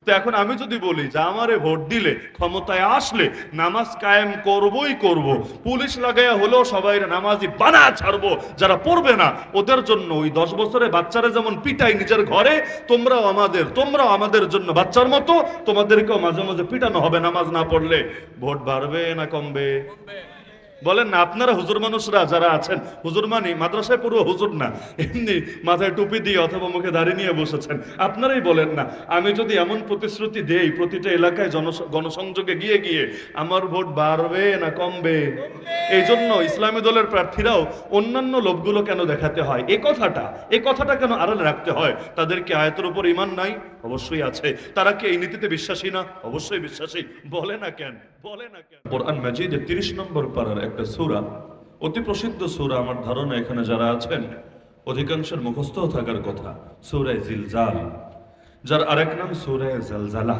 তো এখন আমি যদি বলি যে আমারে ভোট দিলে ক্ষমতায় আসলে নামাজ কায়েম করবই করব, পুলিশ লাগাইয়া হলেও সবাই নামাজি বানা ছাড়বো, যারা পড়বে না ওদের জন্য ওই 10 বছরের বাচ্চারা যেমন পিটাই নিজের ঘরে, তোমরাও আমাদের জন্য বাচ্চার মতো তোমাদেরকেও মাঝে মাঝে পিটানো হবে নামাজ না পড়লে। ভোট বাড়বে না কমবে? বলেন না আপনারা হুজুর মানুষরা যারা আছেন, হুজুর মানি মাদ্রাসায় পুরো হুজুর না, এমনি মাথায় টুপি দিয়ে অথবা মুখে দাড়ি নিয়ে বসেছেন, আপনারাই বলেন না আমি যদি এমন প্রতিশ্রুতি দেই প্রতিটা এলাকায় গণসংযোগে গিয়ে গিয়ে, আমার ভোট বাড়বে না কমবে? এই জন্য ইসলামী দলের প্রার্থীরাও অন্যান্য লোভগুলো কেন দেখাতে হয়, এই কথাটা কেন আড়ালে রাখতে হয়? তাদের কি আয়াতের উপর ঈমান নাই? অবশ্যই আছে। তারা কি এই নীতিতে বিশ্বাসী না? অবশ্যই বিশ্বাসী। বলে না কেন? কোরআন মাজিদের 30 নম্বর পারার একটা সূরা, অতি প্রসিদ্ধ সূরা, আমার ধারণা এখানে যারা আছেন অধিকাংশের মুখস্থ থাকার কথা, সূরা জিলজাল, যার আরেক নাম সূরা জালজালা।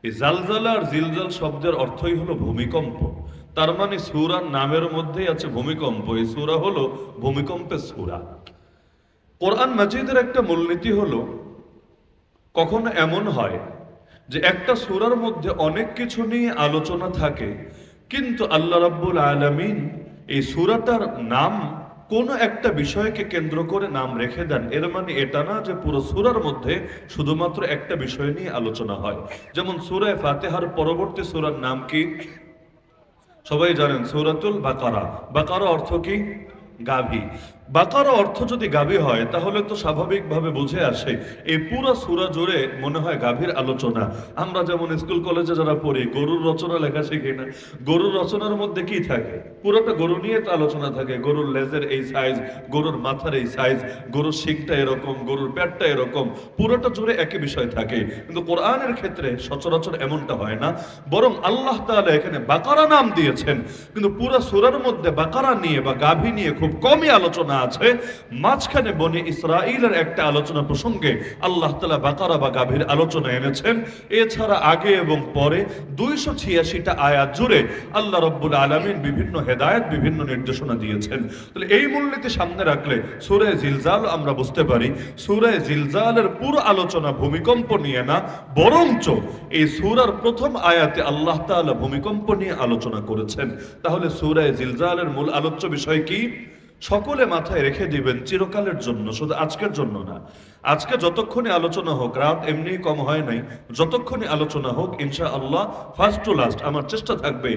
এই জালজালা আর জিলজাল শব্দের অর্থই হলো ভূমিকম্প। তার মানে সূরার নামের মধ্যেই আছে ভূমিকম্প। এই সূরা হলো ভূমিকম্পের সূরা। কোরআন মাজিদের একটা মূলনীতি হলো, কখনো এমন হয় যে একটা সূরার মধ্যে অনেক কিছু নিয়ে আলোচনা থাকে, কিন্তু আল্লাহ রাব্বুল আলামিন এই সূরাটার নাম কোন একটা বিষয়কে কেন্দ্র করে নাম রেখে দেন। এর মানে এটা না যে পুরো সূরার মধ্যে শুধুমাত্র একটা বিষয় নিয়ে আলোচনা হয়। যেমন সূরা ফাতিহার পরবর্তী সূরার নাম কি? সবাই জানেন, সূরাতুল বাকারা। বাকারা অর্থ কি? গাভী। বাকারা অর্থ যদি গাভী হয় তাহলে তো স্বাভাবিকভাবে বুঝে আসে এই পুরো সূরা জুড়ে মনে হয় গাভীর আলোচনা। আমরা যেমন স্কুল কলেজে যারা পড়ি গরুর রচনা লেখা শিখি না? গরুর রচনার মধ্যে কি থাকে? পুরোটা গরু নিয়ে তো আলোচনা থাকে। গরুর লেজের এই সাইজ, গরুর মাথার এই সাইজ, গরুর শিংটা এরকম, গরুর পেটটা এরকম, পুরোটা জুড়ে একই বিষয় থাকে। কিন্তু কোরআনের ক্ষেত্রে সচরাচর এমনটা হয় না। বরং আল্লাহ তাআলা এখানে বাকারা নাম দিয়েছেন, কিন্তু পুরো সূরার মধ্যে বাকারা নিয়ে বা গাভী নিয়ে খুব কমই আলোচনা আছে। মাঝখানে বনি ইসরাঈলের একটা আলোচনা প্রসঙ্গে আল্লাহ তাআলা বাকারা বা গাভীর আলোচনা এনেছেন। এছাড়া আগে এবং পরে 286টা আয়াত জুড়ে আল্লাহ রাব্বুল আলামিন বিভিন্ন হেদায়েত, বিভিন্ন নির্দেশনা দিয়েছেন। তাহলে এই মূলনীতি সামনে রাখলে সূরা জিলজাল আমরা বুঝতে পারি সূরা জিলজালের পুরো আলোচনা ভূমিকম্প নিয়ে না, বরঞ্চ এই সূরার প্রথম আয়াতে আল্লাহ তাআলা ভূমিকম্প নিয়ে আলোচনা করেছেন। তাহলে সূরা জিলজালের মূল আলোচ্য বিষয় কি? সকলে মাথায় রেখে দিবেন, চিরকালের জন্য, শুধু আজকের জন্য না। আজকে যতক্ষণই আলোচনা হোক, রাত এমনি কম হয় নাই, যতক্ষণই আলোচনা হোক ইনশাআল্লাহ ফার্স্ট টু লাস্ট আমার চেষ্টা থাকবে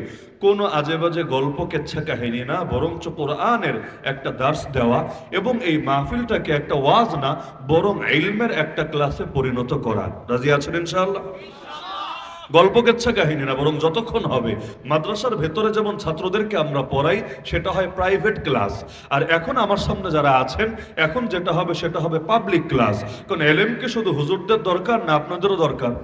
কোনো আজে বাজে গল্প কেচ্ছা কাহিনী না, বরঞ্চ কোরআনের একটা দার্স দেওয়া এবং এই মাহফিলটাকে একটা ওয়াজ না বরং ইলমের একটা ক্লাসে পরিণত করা। রাজি আছেন ইনশাআল্লাহ? গল্প কেচ্ছা কাহিনী না, বরং যতক্ষণ হবে মাদ্রাসার ভেতরে যেমন ছাত্রদেরকে আমরা পড়াই সেটা হয় প্রাইভেট ক্লাস, আর এখন আমার সামনে যারা আছেন এখন যেটা হবে সেটা হবে পাবলিক ক্লাস। কারণ এলেমকে শুধু হুজুরদের দরকার না, আপনাদেরও দরকার।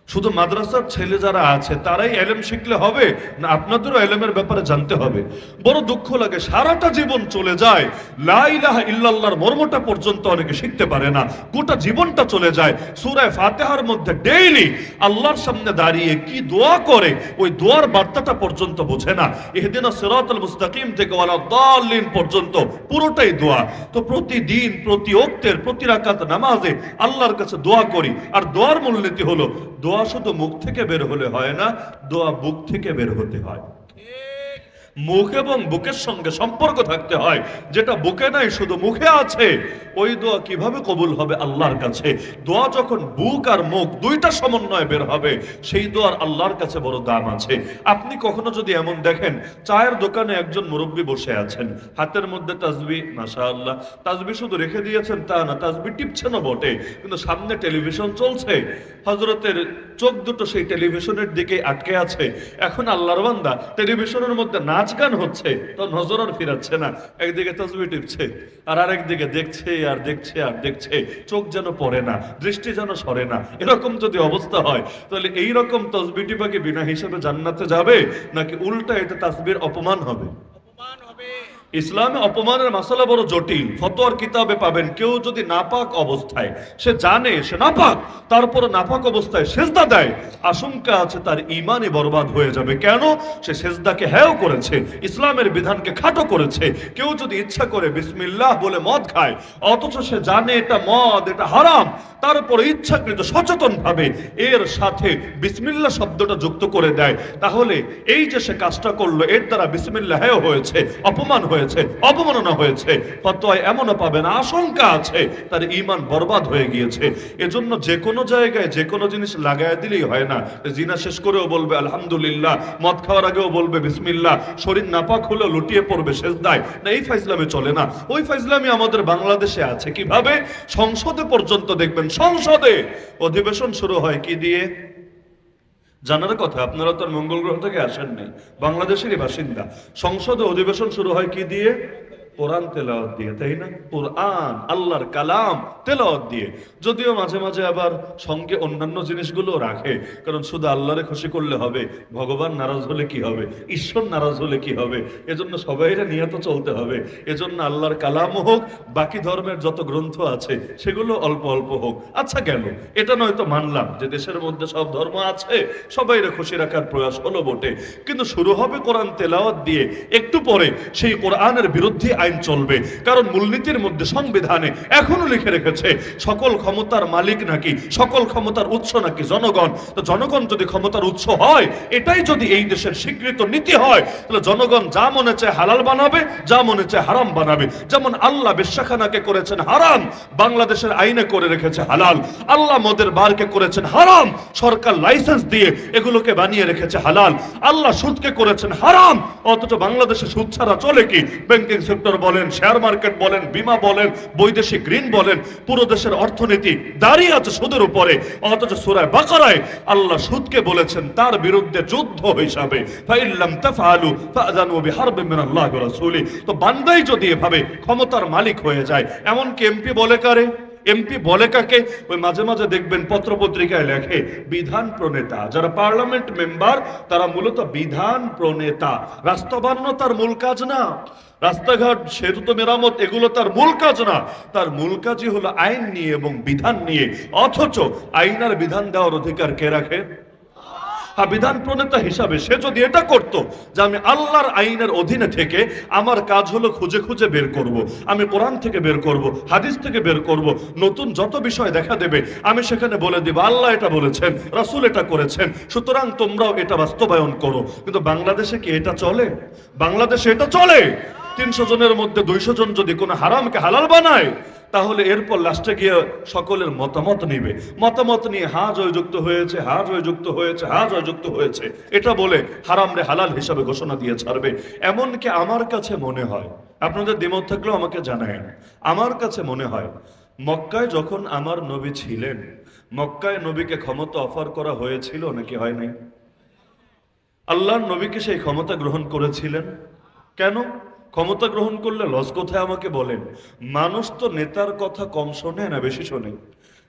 শুধু মাদ্রাসার ছেলে যারা আছে তারাই এলেম শিখলে হবে না, আপনাদেরও এলেমের ব্যাপারে জানতে হবে। বড় দুঃখ লাগে সারাটা জীবন চলে যায় লা ইলাহা ইল্লাল্লাহর মর্মটা পর্যন্ত অনেকে শিখতে পারে না, গোটা জীবনটা চলে যায় সূরা ফাতিহার মধ্যে ডেইলি আল্লাহর সামনে দাঁড়িয়ে কি দোয়া করে ওই দোয়ার বার্তাটা পর্যন্ত বোঝে না। ইহদিনাস সিরাতাল মুস্তাকিম থেকে ওয়ালা দাল্লিন পর্যন্ত পুরোটাই দোয়া। তো প্রতিদিন প্রতি ওয়াক্তের প্রতি রাকাত নামাজে আল্লাহর কাছে দোয়া করি, আর দোয়ার মূলনীতি হলো দোয়া শুধু মুখ থেকে বের হলে হয় না, দোয়া বুক থেকে বের হতে হয়। মুখ এবং বুকের সঙ্গে সম্পর্ক থাকতে হয়। যেটা বুকে নাই শুধু মুখে আছে, ওই দোয়া কিভাবে কবুল হবে আল্লাহর কাছে? দোয়া যখন বুক আর মুখ দুইটা সমন্বয়ে বের হবে সেই দোয়ার আল্লাহর কাছে বড় দাম আছে। আপনি কখনো যদি এমন দেখেন চায়ের দোকানে একজন মুরব্বী বসে আছেন, হাতের মধ্যে তাসবিহ, মাশাআল্লাহ, তাসবিহ শুধু রেখে দিয়েছেন তা না, তাসবিহ টিপছেনও বটে, কিন্তু সামনে টেলিভিশন চলছে, হযরতের চোখ দুটো সেই টেলিভিশনের দিকে আটকে আছে। এখন আল্লাহর বান্দা টেলিভিশনের মধ্যে নাচ গান হচ্ছে, তো নজর আর ফিরাচ্ছে না, একদিকে তাসবিহ টিপছে আর আরেকদিকে দেখছে আর দেখছে আর দেখছে, চোখ যেন পড়ে না, দৃষ্টি যেন সরে না। এরকম যদি অবস্থা হয় তাহলে এইরকম তাসবিহ টিপা কি বিনা হিসাবে জান্নাতে যাবে, নাকি উল্টা এটা তাসবিহর অপমান হবে? ইসলামে অপমানের মাসালা বড় জটিল। ফতোয়ার কিতাবে পাবেন কেউ যদি নাপাক অবস্থায়, সে জানে সে নাপাক, তারপর নাপাক অবস্থায় সেজদা দেয়, আশঙ্কা আছে তার ঈমানই বরবাদ হয়ে যাবে। কেন? সে সেজদাকে হেয় করেছে, ইসলামের বিধানকে খাটো করেছে। কেউ যদি ইচ্ছা করে বিসমিল্লাহ বলে মদ খায়, অথচ সে জানে এটা মদ, এটা হারাম, তারপর ইচ্ছাকৃত সচেতন ভাবে এর সাথে বিসমিল্লাহ শব্দটা যুক্ত করে দেয়, তাহলে এই যে সে কাজটা করলো, এর দ্বারা বিসমিল্লাহ হেয় হয়েছে, অপমান হয়েছে, অপমাননা হয়েছে। ফতোয়ায় এমনও পাবেন আশঙ্কা আছে তার ঈমান বরবাদ হয়ে গিয়েছে। এজন্য যে কোনো জায়গায় যে কোনো জিনিস লাগায় দিলেই হয় না। জিনা শেষ করেও বলবে আলহামদুলিল্লাহ, মদ খাওয়ার আগেও বলবে বিসমিল্লাহ, শরীর নাপাক হলেও লুটিয়ে পড়বে সেজদায়, না এই ফাইজলামি চলে না। ওই ফাইজলামি আমাদের বাংলাদেশে আছে। কিভাবে? সংসদে পর্যন্ত দেখবেন, সংসদে অধিবেশন শুরু হয় কি দিয়ে? জানার কথা, আপনারা তো মঙ্গল গ্রহ থেকে আসেননি, বাংলাদেশেরই বাসিন্দা। সংসদে অধিবেশন শুরু হয় কি দিয়ে? কোরআন তেলাওয়াত দিয়ে, তাই না? কোরআন, আল্লাহর কালাম তেলাওয়াত দিয়ে। যদিও মাঝে মাঝে আবার সঙ্গে অন্যান্য জিনিসগুলো রাখে, কারণ শুধু আল্লাহরে খুশি করলে হবে, ভগবান নারাজ হলে কি হবে, ঈশ্বর নারাজ হলে কি হবে, এজন্য সবাইরা নিয়ত চলতে হবে। এজন্য আল্লাহর কালামও হোক, বাকি ধর্মের যত গ্রন্থ আছে সেগুলো অল্প অল্প হোক। আচ্ছা গেল, এটা নয়তো মানলাম যে দেশের মধ্যে সব ধর্ম আছে, সবাইরে খুশি রাখার প্রয়াস হলো বটে, কিন্তু শুরু হবে কোরআন তেলাওয়াত দিয়ে। একটু পরে সেই কোরআনের বিরুদ্ধে আইন চলবে, কারণ মূলনীতির মধ্যে, সংবিধানে এখনো লিখে রেখেছে সকল ক্ষমতার মালিক নাকি, সকল ক্ষমতার উৎস নাকি জনগণ। তো জনগণ যদি ক্ষমতার উৎস হয়, এটাই যদি এই দেশের স্বীকৃত নীতি হয়, তাহলে জনগণ যা মনে চায় হালাল বানাবে, যা মনে চায় হারাম বানাবে। যেমন আল্লাহ বেশ্যাখানাকে করেছেন হারাম, বাংলাদেশের আইনে করে রেখেছে হালাল। আল্লাহ মদের বারকে করেছেন হারাম, সরকার লাইসেন্স দিয়ে এগুলোকে বানিয়ে রেখেছে হালাল। আল্লাহ সুদকে করেছেন হারাম, অথচ বাংলাদেশে সুদ ছাড়া চলে কি? ব্যাংকিং সেক্টর বলেন, শেয়ার মার্কেট বলেন, বীমা বলেন, বৈদেশিক ঋণ বলেন, পুরো দেশের অর্থনীতি দাঁড়িয়ে আছে সুদের উপরে। অথচ সূরা বাকারায় আল্লাহ সুদকে বলেছেন তার বিরুদ্ধে যুদ্ধ হিসাবে, ফাইল্লাম তাফআলু ফাআযানু বিহারবিন মিনাল্লাহি ওয়া রাসূলিহি। তো বান্দাই যদি এভাবে ক্ষমতার মালিক হয়ে যায়, এমনকি এমপি বলে কারে? এমপি বলে কাকে? ওই মাঝে মাঝে দেখবেন পত্রপত্রিকায় লেখে বিধান প্রণেতা। যারা পার্লামেন্ট মেম্বার তারা মূলত বিধান প্রণেতা। রাস্তা বানানো তার মূল কাজ না, রাস্তাঘাট সেতু মেরামত এগুলো তার মূল কাজ না। তার মূল কাজই হলো আইন নিয়ে এবং বিধান নিয়ে। অথচ আইন আর বিধান দেওয়ার অধিকার কে রাখে? বিধান প্রণেতা হিসাবে সে যদি এটা করতো যে আমি আল্লাহর আইনের অধীনে থেকে আমার কাজ হলো খুঁজে খুঁজে বের করব, আমি কোরআন থেকে বের করব, হাদিস থেকে বের করব, নতুন যত বিষয় দেখা দেবে আমি সেখানে বলে দিব আল্লাহ এটা বলেছেন, রাসূল এটা করেছেন, সুতরাং তোমরাও এটা বাস্তবায়ন করো। কিন্তু বাংলাদেশে কি এটা চলে? বাংলাদেশে এটা চলে? 300 জনের মধ্যে 200 জন যদি কোনো হারামকে হালাল বানায়, তাহলে এরপর লাস্টে গিয়ে সকলের মতামত নিবে, মতামত নিয়ে হা জয়যুক্ত হয়েছে, হা জয়যুক্ত হয়েছে, হা জয়যুক্ত হয়েছে, এটা বলে হারামরে হালাল হিসাবে ঘোষণা দিয়ে ছাড়বে। এমনকি আমার কাছে মনে হয়, আপনাদের দ্বিমত থাকলেও আমাকে জানায়েন, আমার কাছে মনে হয় মক্কায় যখন আমার নবী ছিলেন, মক্কায় নবীকে ক্ষমতা অফার করা হয়েছিল নাকি হয় নাই? আল্লাহর নবীকে সেই ক্ষমতা গ্রহণ করেছিলেন। কেন? ক্ষমতা গ্রহণ করলে লস কোথায় আমাকে বলেন? মানুষ তো নেতার কথা কম শোনে না বেশি শোনে।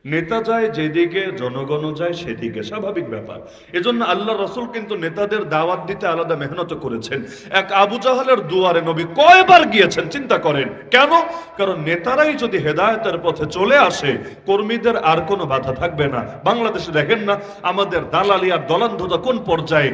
নেতা যায় যেদিকে, জনগণও যায় সেদিকে, স্বাভাবিক ব্যাপার। এজন্য আল্লাহ রসুল কিন্তু নেতাদের দাওয়াত দিতে আলাদা মেহনত করেছেন। এক আবু জাহালের দুয়ারে নবী কয়বার গিয়েছেন চিন্তা করেন। কেন? কারণ নেতারাই যদি হেদায়েতের পথে চলে আসে, কর্মীদের আর কোনো বাধা থাকবে না। বাংলাদেশে দেখেন না আমাদের দালালি আর দলান্ধতা কোন পর্যায়ে।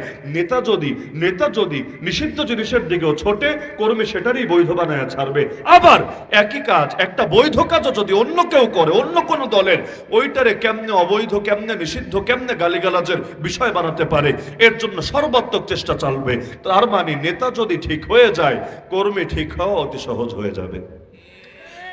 নেতা যদি নিষিদ্ধ জিনিসের দিকেও ছোটে, কর্মী সেটারই বৈধ বানায় ছাড়বে। আবার একই কাজ, একটা বৈধ কাজও যদি অন্য কেউ করে, অন্য কোনো দলের, ওইটারে কেমনে অবৈধ, কেমনে নিষিদ্ধ, কেমনে গালিগালাজের বিষয় বানাতে পারে, এর জন্য সর্বাত্মক চেষ্টা চলবে। তার মানে নেতা যদি ঠিক হয়ে যায়, কর্মী ঠিক হওয়া অতি সহজ হয়ে যাবে।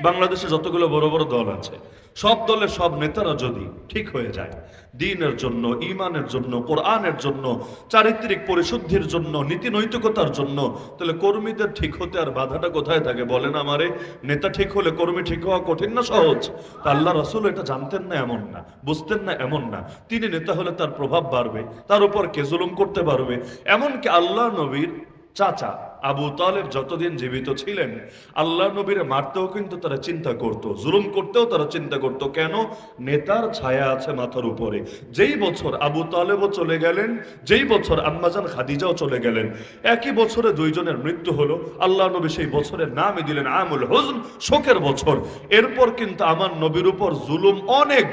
বাংলাদেশে যতগুলো বড় বড় দল আছে, সব দলের সব নেতারা যদি ঠিক হয়ে যায় দ্বীনের জন্য, ঈমানের জন্য, কোরআনের জন্য, চারিত্রিক পরিশুদ্ধির জন্য, নীতি নৈতিকতার জন্য, তাহলে কর্মীদের ঠিক হতে আর বাধাটা কোথায় থাকে বলেন আমারে? নেতা ঠিক হলে কর্মী ঠিক হওয়া কঠিন না সহজ? তা আল্লাহ রাসূল এটা জানতেন না এমন না, বুঝতেন না এমন না। তিনি নেতা হলে তার প্রভাব বাড়বে, তার উপর কে জুলুম করতে পারবে। এমনকি আল্লাহ নবীর চাচা আবু তালেব যতদিন জীবিত ছিলেন আল্লাহ নবীর মারতেও কিন্তু তারা চিন্তা করত, জুলুম করতেও তারা চিন্তা করত। কেন? নেতার ছায়া আছে মাথার উপরে। যেই বছর আবু তালেবও চলে গেলেন, যেই বছর আম্মাজান খাদিজাও চলে গেলেন, একই বছরে দুইজনের মৃত্যু হলো। আল্লাহ নবী সেই বছরের নামই দিলেন আমুল হুজন, শোকের বছর। এরপর কিন্তু আমার নবীর উপর জুলুম অনেক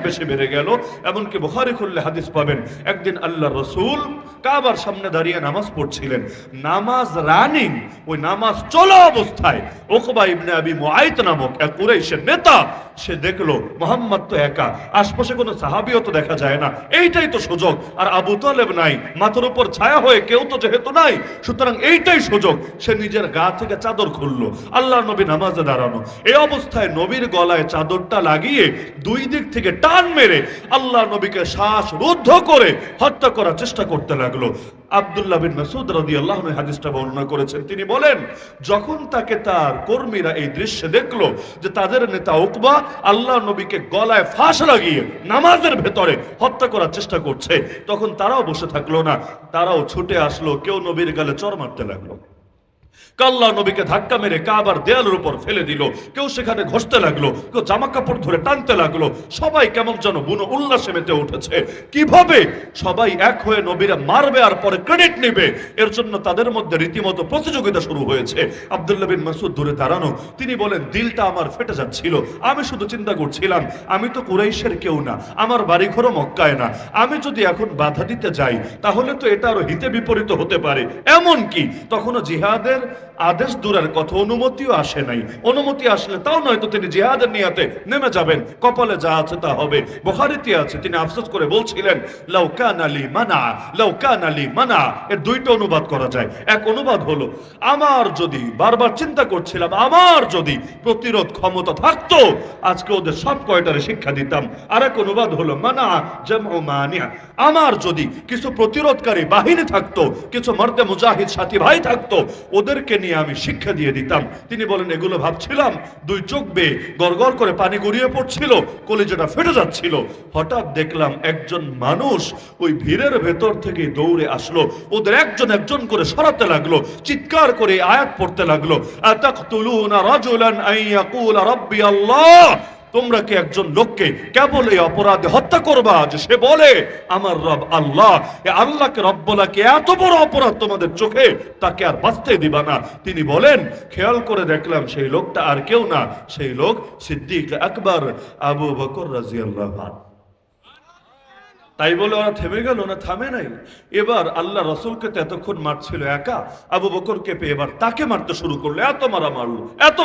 বেশি বেড়ে গেল। এমনকি বুখারী খুললে হাদিস পাবেন, একদিন আল্লাহ রসুল কাবার সামনে দাঁড়িয়ে নামাজ পড়ছিলেন, নামাজ রানিং, ওই নামাজ চলা অবস্থায় উকবা ইবনে আবি মুআইত নামক এক কুরাইশের নেতা, সে দেখলো মুহাম্মদ তো একা, আশপাশে কোনো সাহাবীও তো দেখা যায় না, এইটাই তো সুযোগ। আর আবু তালেব নাই, মাথার উপর ছায়া হয়ে কেউ তো যেহেতু নাই, সুতরাং এইটাই সুযোগ। সে নিজের গা থেকে চাদর খুললো, আল্লাহ নবী নামাজে দাঁড়ানো। এই অবস্থায় নবীর গলায় চাদরটা লাগিয়ে দুই দিক থেকে টান মেরে আল্লাহ নবীকে শ্বাসরুদ্ধ করে হত্যা করার চেষ্টা করতে লাগলো। আব্দুল্লাহ বিন মাসউদ রাদিয়াল্লাহু আনহু হাদিসটা বর্ণনা করেছেন। তিনি বলেন, যখন তাকে তার কর্মীরা এই দৃশ্য দেখলো যে তাদের নেতা উকবা আল্লাহ নবীকে গলায় ফাঁস লাগিয়ে নামাজের ভেতরে হত্যা করার চেষ্টা করছে, তখন তারাও বসে থাকলো না, তারাও ছুটে আসলো, কেউ নবীর গালে চড় মারতে লাগলো, আল্লাহ নবীকে ধাক্কা মেরে কাবার দেয়ালের উপর ফেলে দিল, কেউ সেখানে ঘষতে লাগলো, কেউ জামা কাপড় ধরে টানতে লাগলো। সবাই কেমন যেন বুনো উল্লাসে মেতে উঠেছে। কিভাবে সবাই এক হয়ে নবীরা মারবে আর পরে ক্রেডিট নেবে, এর জন্য তাদের মধ্যে রীতিমতো প্রতিযোগিতা শুরু হয়েছে। আব্দুল্লাহ বিন মাসউদ দূরে দাঁড়ানো, তিনি বলেন, দিলটা আমার ফেটে যাচ্ছিল। আমি শুধু চিন্তা করছিলাম, আমি তো কুরাইশের কেউ না, আমার বাড়িঘরও মক্কায় না, আমি যদি এখন বাধা দিতে যাই তাহলে তো এটা আরো হিতে বিপরীত হতে পারে। এমন কি তখনও জিহাদের আদেশ দূরের কথা, অনুমতিও আসে নাই। অনুমতি আসলে তাও নয়তো তিনি জিহাদের নিয়াতে নেমে যাবেন, কপালে যা আছে তা হবে। বুখারীতে আছে, তিনি আফসোস করে বলছিলেন, লাউ কানা লি মানা, লাউ কানা লি মানা। এর দুইটা অনুবাদ করা যায়। এক অনুবাদ হলো, আমার যদি, বারবার চিন্তা করছিলাম, আমার যদি প্রতিরোধ ক্ষমতা থাকতো আজকে ওদের সব কয়টারে শিক্ষা দিতাম। আর এক অনুবাদ হলো মানা জামউ মানিয়া, আমার যদি কিছু প্রতিরোধকারী বাহিনী থাকতো, কিছু মর্দে মুজাহিদ সাথী ভাই থাকতো, ওদেরকে নিয়ে আমি শিক্ষা দিয়ে দিতাম। তিনি বলেন, এগুলো ভাবছিলাম, দুই চোখ বেয়ে গড়গড় করে পানি গড়িয়ে পড়ছিল, কলিজাটা ফেটে যাচ্ছিল। হঠাৎ দেখলাম একজন মানুষ ওই ভিড়ের ভেতর থেকে দৌড়ে আসলো, ওদের একজন একজন করে সরাতে লাগলো, চিৎকার করে আয়াত পড়তে লাগলো, আতাকতুলুনা রাজুলান আইয়াকুলা রাব্বি আল্লাহ, তোমরা কি একজন লোককে কেবল এই অপরাধে হত্যা করবা যে সে বলে আমার রব আল্লাহ? আল্লাহকে রব বলা কি এত বড় অপরাধ তোমাদের চোখে? তাকে আর বাঁচতে দিবা না। তিনি বলেন, খেয়াল করে দেখলাম সেই লোকটা আর কেউ না, সেই লোক সিদ্দিক আকবর আবু বকর রাদিয়াল্লাহু আনহু। তাই বলে ওরা থেমে গেল না, থামে নাই। এবার আল্লাহ রসুলকে তো এতক্ষণ মারছিল একা, আবু বকরকে পেয়ে এবার তাকে মারতে শুরু করলো। এত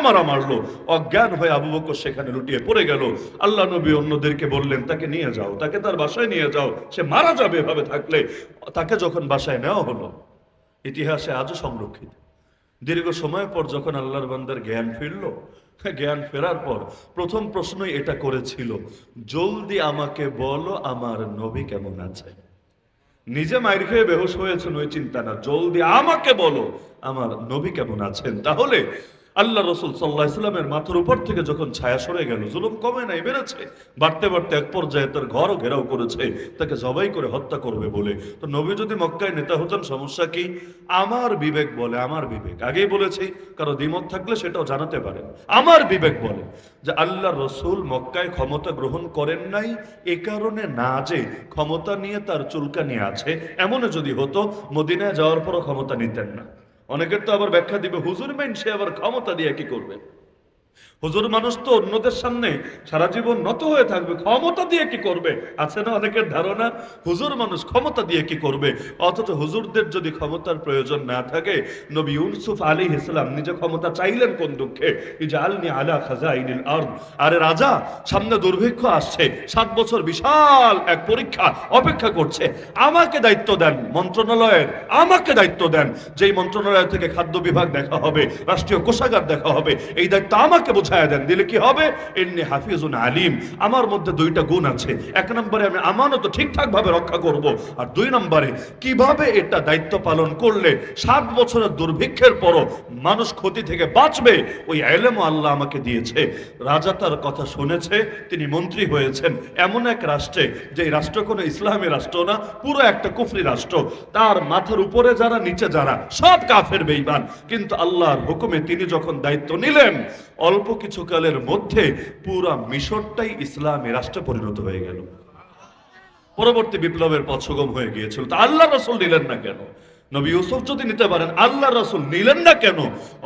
মারা মারলো, অজ্ঞান হয়ে আবু বকর সেখানে লুটিয়ে পড়ে গেল। আল্লাহ নবী অন্যদেরকে বললেন, তাকে নিয়ে যাও, তাকে তার বাসায় নিয়ে যাও, সে মারা যাবে এভাবে থাকলে। তাকে যখন বাসায় নেওয়া হলো, ইতিহাসে আজও সংরক্ষিত, দীর্ঘ সময় পর যখন আল্লাহর বান্দার জ্ঞান ফিরল, জ্ঞান ফেরার পর প্রথম প্রশ্নই এটা করেছিল, জলদি আমাকে বলো আমার নবী কেমন আছে। নিজে মাইর খেয়ে বেহুশ হয়েছেন ওই চিন্তা না, জলদি আমাকে বলো আমার নবী কেমন আছেন। তাহলে আল্লাহ রসুল সাল্লাল্লাহু আলাইহি ওয়াসাল্লামের মাথার উপর থেকে যখন ছায়া সরে গেল, জুলুম কমে নাই, বেড়েছে, বাড়তে বাড়তে এক পর্যায়ে তার ঘরও ঘেরাও করেছে তাকে জবাই করে হত্যা করবে বলে। তো নবী যদি মক্কায় নেতা হতেন, সমস্যা কি? আমার বিবেক বলে, আমার বিবেক, আগেই বলেছি, কারো দ্বিমত থাকলে সেটাও জানাতে পারেন। আমার বিবেক বলে যে আল্লাহ রসুল মক্কায় ক্ষমতা গ্রহণ করেন নাই এ কারণে না যে ক্ষমতা নিয়ে তার চুলকানি আছে, এমন যদি হতো মদিনায় যাওয়ার পরও ক্ষমতা নিতেন না। অনেকের তো আবার ব্যাখ্যা দিবে, হুজুর মেন, সে আবার ক্ষমতা দিয়ে কি করবে? হুজুর মানুষ তো অন্যদের সামনে সারা জীবন নত হয়ে থাকবে, ক্ষমতা দিয়ে কি করবে? আছে না অনেকের ধারণা, হুজুর মানুষ ক্ষমতা দিয়ে কি করবে? অথচ হুজুরদের যদি ক্ষমতার প্রয়োজন না থাকে, নবী ইউসুফ আলাইহিস সালাম নিজে ক্ষমতা চাইলেন কোন দুঃখে? ইজআলনি আলা খাজাইনিল আরদ। আরে রাজা, সামনে দুর্ভিক্ষ আসছে, 7 বছর বিশাল এক পরীক্ষা অপেক্ষা করছে, আমাকে দায়িত্ব দেন মন্ত্রণালয়ের, আমাকে দায়িত্ব দেন, যেই মন্ত্রণালয় থেকে খাদ্য বিভাগ দেখা হবে, রাষ্ট্রীয় কোষাগার দেখা হবে, এই দায়িত্ব আমাকে বোঝাই উঠায় দেন, দিলে কি হবে? ইন্নী হাফিজুন আলিম, আমার মধ্যে দুইটা গুণ আছে। এক নম্বরে আমি আমানত ঠিকঠাক ভাবে রক্ষা করব, আর দুই নম্বরে কিভাবে এটা দায়িত্ব পালন করলে 7 বছরের দুর্ভিক্ষের পরও মানুষ ক্ষতি থেকে বাঁচবে, ওই ইলমও আল্লাহ আমাকে দিয়েছে। রাজা তার কথা শুনেছে, তিনি মন্ত্রী হয়েছেন এমন এক রাষ্ট্রে, যে রাষ্ট্র কোনো ইসলামী রাষ্ট্র না, পুরো একটা কুফরি রাষ্ট্র। তার মাথার উপরে যারা, নিচে যারা, সব কাফের বেঈমান। কিন্তু আল্লাহর হুকুমে তিনি যখন দায়িত্ব নিলেন, অল্প কিছু কালের মধ্যে পুরা মিশরটাই ইসলামী রাষ্ট্রে পরিণত হয়ে গেল। পরবর্তী বিপ্লবের পথ সুগম হয়ে গিয়েছিল। তা আল্লাহ রাসূল নিলেন না কেন? নবী ইউসুফ যদি নিতে পারেন, আল্লাহ রাসূল নিলেন না কেন?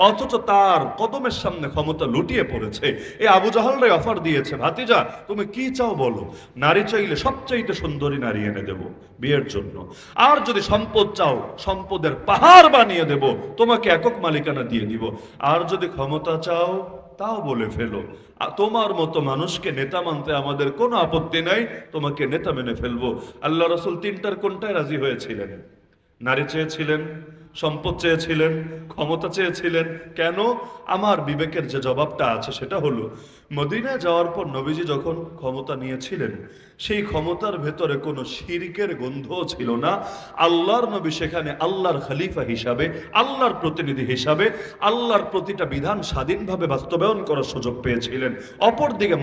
অথচ তার কদমের সামনে ক্ষমতা লুটিয়ে পড়েছে। এই আবু জাহলরাই অফার দিয়েছে, ভাতিজা তুমি কি চাও বলো, নারী চাইলে সবচাইতে সুন্দরী নারী এনে দেব বিয়ের জন্য, আর যদি সম্পদ চাও সম্পদের পাহাড় বানিয়ে দেব, তোমাকে একক মালিকানা দিয়ে দিব, আর যদি ক্ষমতা চাও তাও বলে ফেলো, তোমার মতো মানুষকে নেতা মানতে আমাদের কোনো আপত্তি নাই, তোমাকে নেতা মেনে ফেলবো। আল্লাহ রাসূল তিনটার কোনটায় রাজি হয়েছিলেন? নারী চেয়েছিলেন, সম্পদ চেয়েছিলেন, ক্ষমতা চেয়েছিলেন। কেন? আমার বিবেকের যে জবাবটা আছে সেটা হলো, মদিনায় যাওয়ার পর নবীজি যখন ক্ষমতা নিয়েছিলেন, সেই ক্ষমতার ভেতরে কোনো শিরকের গন্ধও ছিল না। আল্লাহর নবী সেখানে আল্লাহর খলিফা হিসাবে, আল্লাহর প্রতিনিধি হিসাবে আল্লাহর প্রতিটা বিধান স্বাধীনভাবে বাস্তবায়ন করার সুযোগ পেয়েছিলেন। অপরদিকে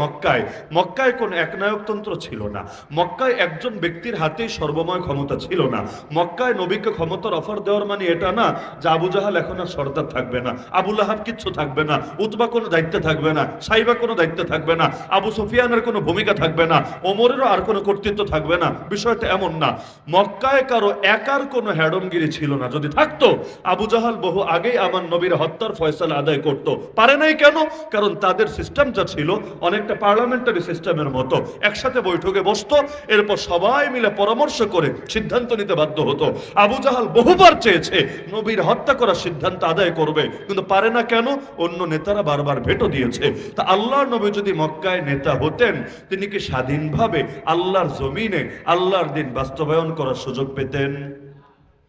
মক্কায় কোনো একনায়কতন্ত্র ছিল না। মক্কায় একজন ব্যক্তির হাতেই সর্বময় ক্ষমতা ছিল না। মক্কায় নবীকে ক্ষমতার অফার দেওয়ার মানে এটা না যে আবু জাহাল এখন আর সর্দার থাকবে না, আবু লাহাব কিচ্ছু থাকবে না, উতবা কোনো দায়িত্বে থাকবে না, সাইবা কোনো দায়িত্বে থাকবে না, আবু সুফিয়ানের কোনো ভূমিকা থাকবে না, ওমরেরও আর কোনো কর্তৃত্ব থাকবে না। বিষয়টা এমন না। মক্কায় কারো একার কোনো হ্যাডমগিরি ছিল না। যদি থাকতো, আবু জাহাল বহু আগেই আমার নবীর হত্যার ফয়সালা আদায় করতো। পারে নাই কেন? কারণ তাদের সিস্টেম যা ছিল অনেকটা পার্লামেন্টারি সিস্টেমের মতো। একসাথে বৈঠকে বসতো, এরপর সবাই মিলে পরামর্শ করে সিদ্ধান্ত নিতে বাধ্য হতো। আবু জাহাল বহুবার চেয়েছে নবীর হত্যা করার সিদ্ধান্ত আদায় করবে, কিন্তু পারে না কেন? অন্য নেতারা বারবার ভেটো দিয়েছে। তা আল্লাহর নবী যদি মক্কায় নেতা হতেন, তিনি কি স্বাধীনভাবে আল্লাহর জমিনে আল্লাহর দিন বাস্তবায়ন করার সুযোগ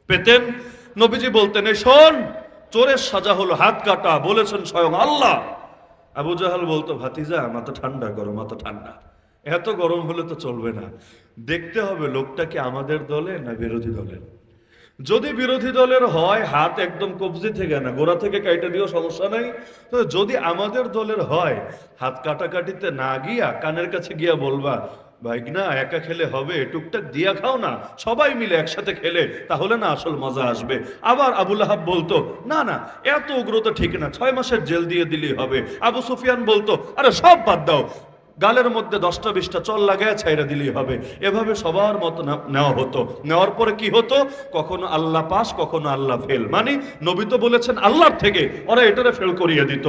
পেতেন? নবীজি বলতেন, এই শোন, চোরের সাজা হলো হাত কাটা, বলেছেন স্বয়ং আল্লাহ। আবু জাহাল বলতো, ভাতিজা মাথা ঠান্ডা করো, মাথা ঠান্ডা, এত গরম হলে তো চলবে না, দেখতে হবে লোকটা কি আমাদের দলে না বিরোধী দলের। যদি বিরোধী দলের হয়, হাত একদম কবজি থেকে না, গোড়া থেকে কাইটা দিও, সমস্যা নাই। তো যদি আমাদের দলের হয়, হাত কাটাকাটিতে না গিয়া কানের কাছে গিয়া বলবা, ভাই না একা খেলে হবে, টুকটাক দিয়া খাও না, সবাই মিলে একসাথে খেলে তাহলে না আসল মজা আসবে। আবার আবু লাহাব বলতো, না না এত উগ্রতা ঠিক না, 6 মাসের জেল দিয়ে দিলেই হবে। আবু সুফিয়ান বলতো, আরে সব বাদ দাও, গালের মধ্যে 10টা 20টা চল লাগায় ছাইরা দিলেই হবে। এভাবে সবার মতো নেওয়া হতো। নেওয়ার পরে কি হতো? কখনো আল্লাহ পাস, কখনো আল্লাহ ফেল। মানে নবী তো বলেছেন আল্লাহর থেকে, ওরা এটারে ফেল করিয়ে দিত।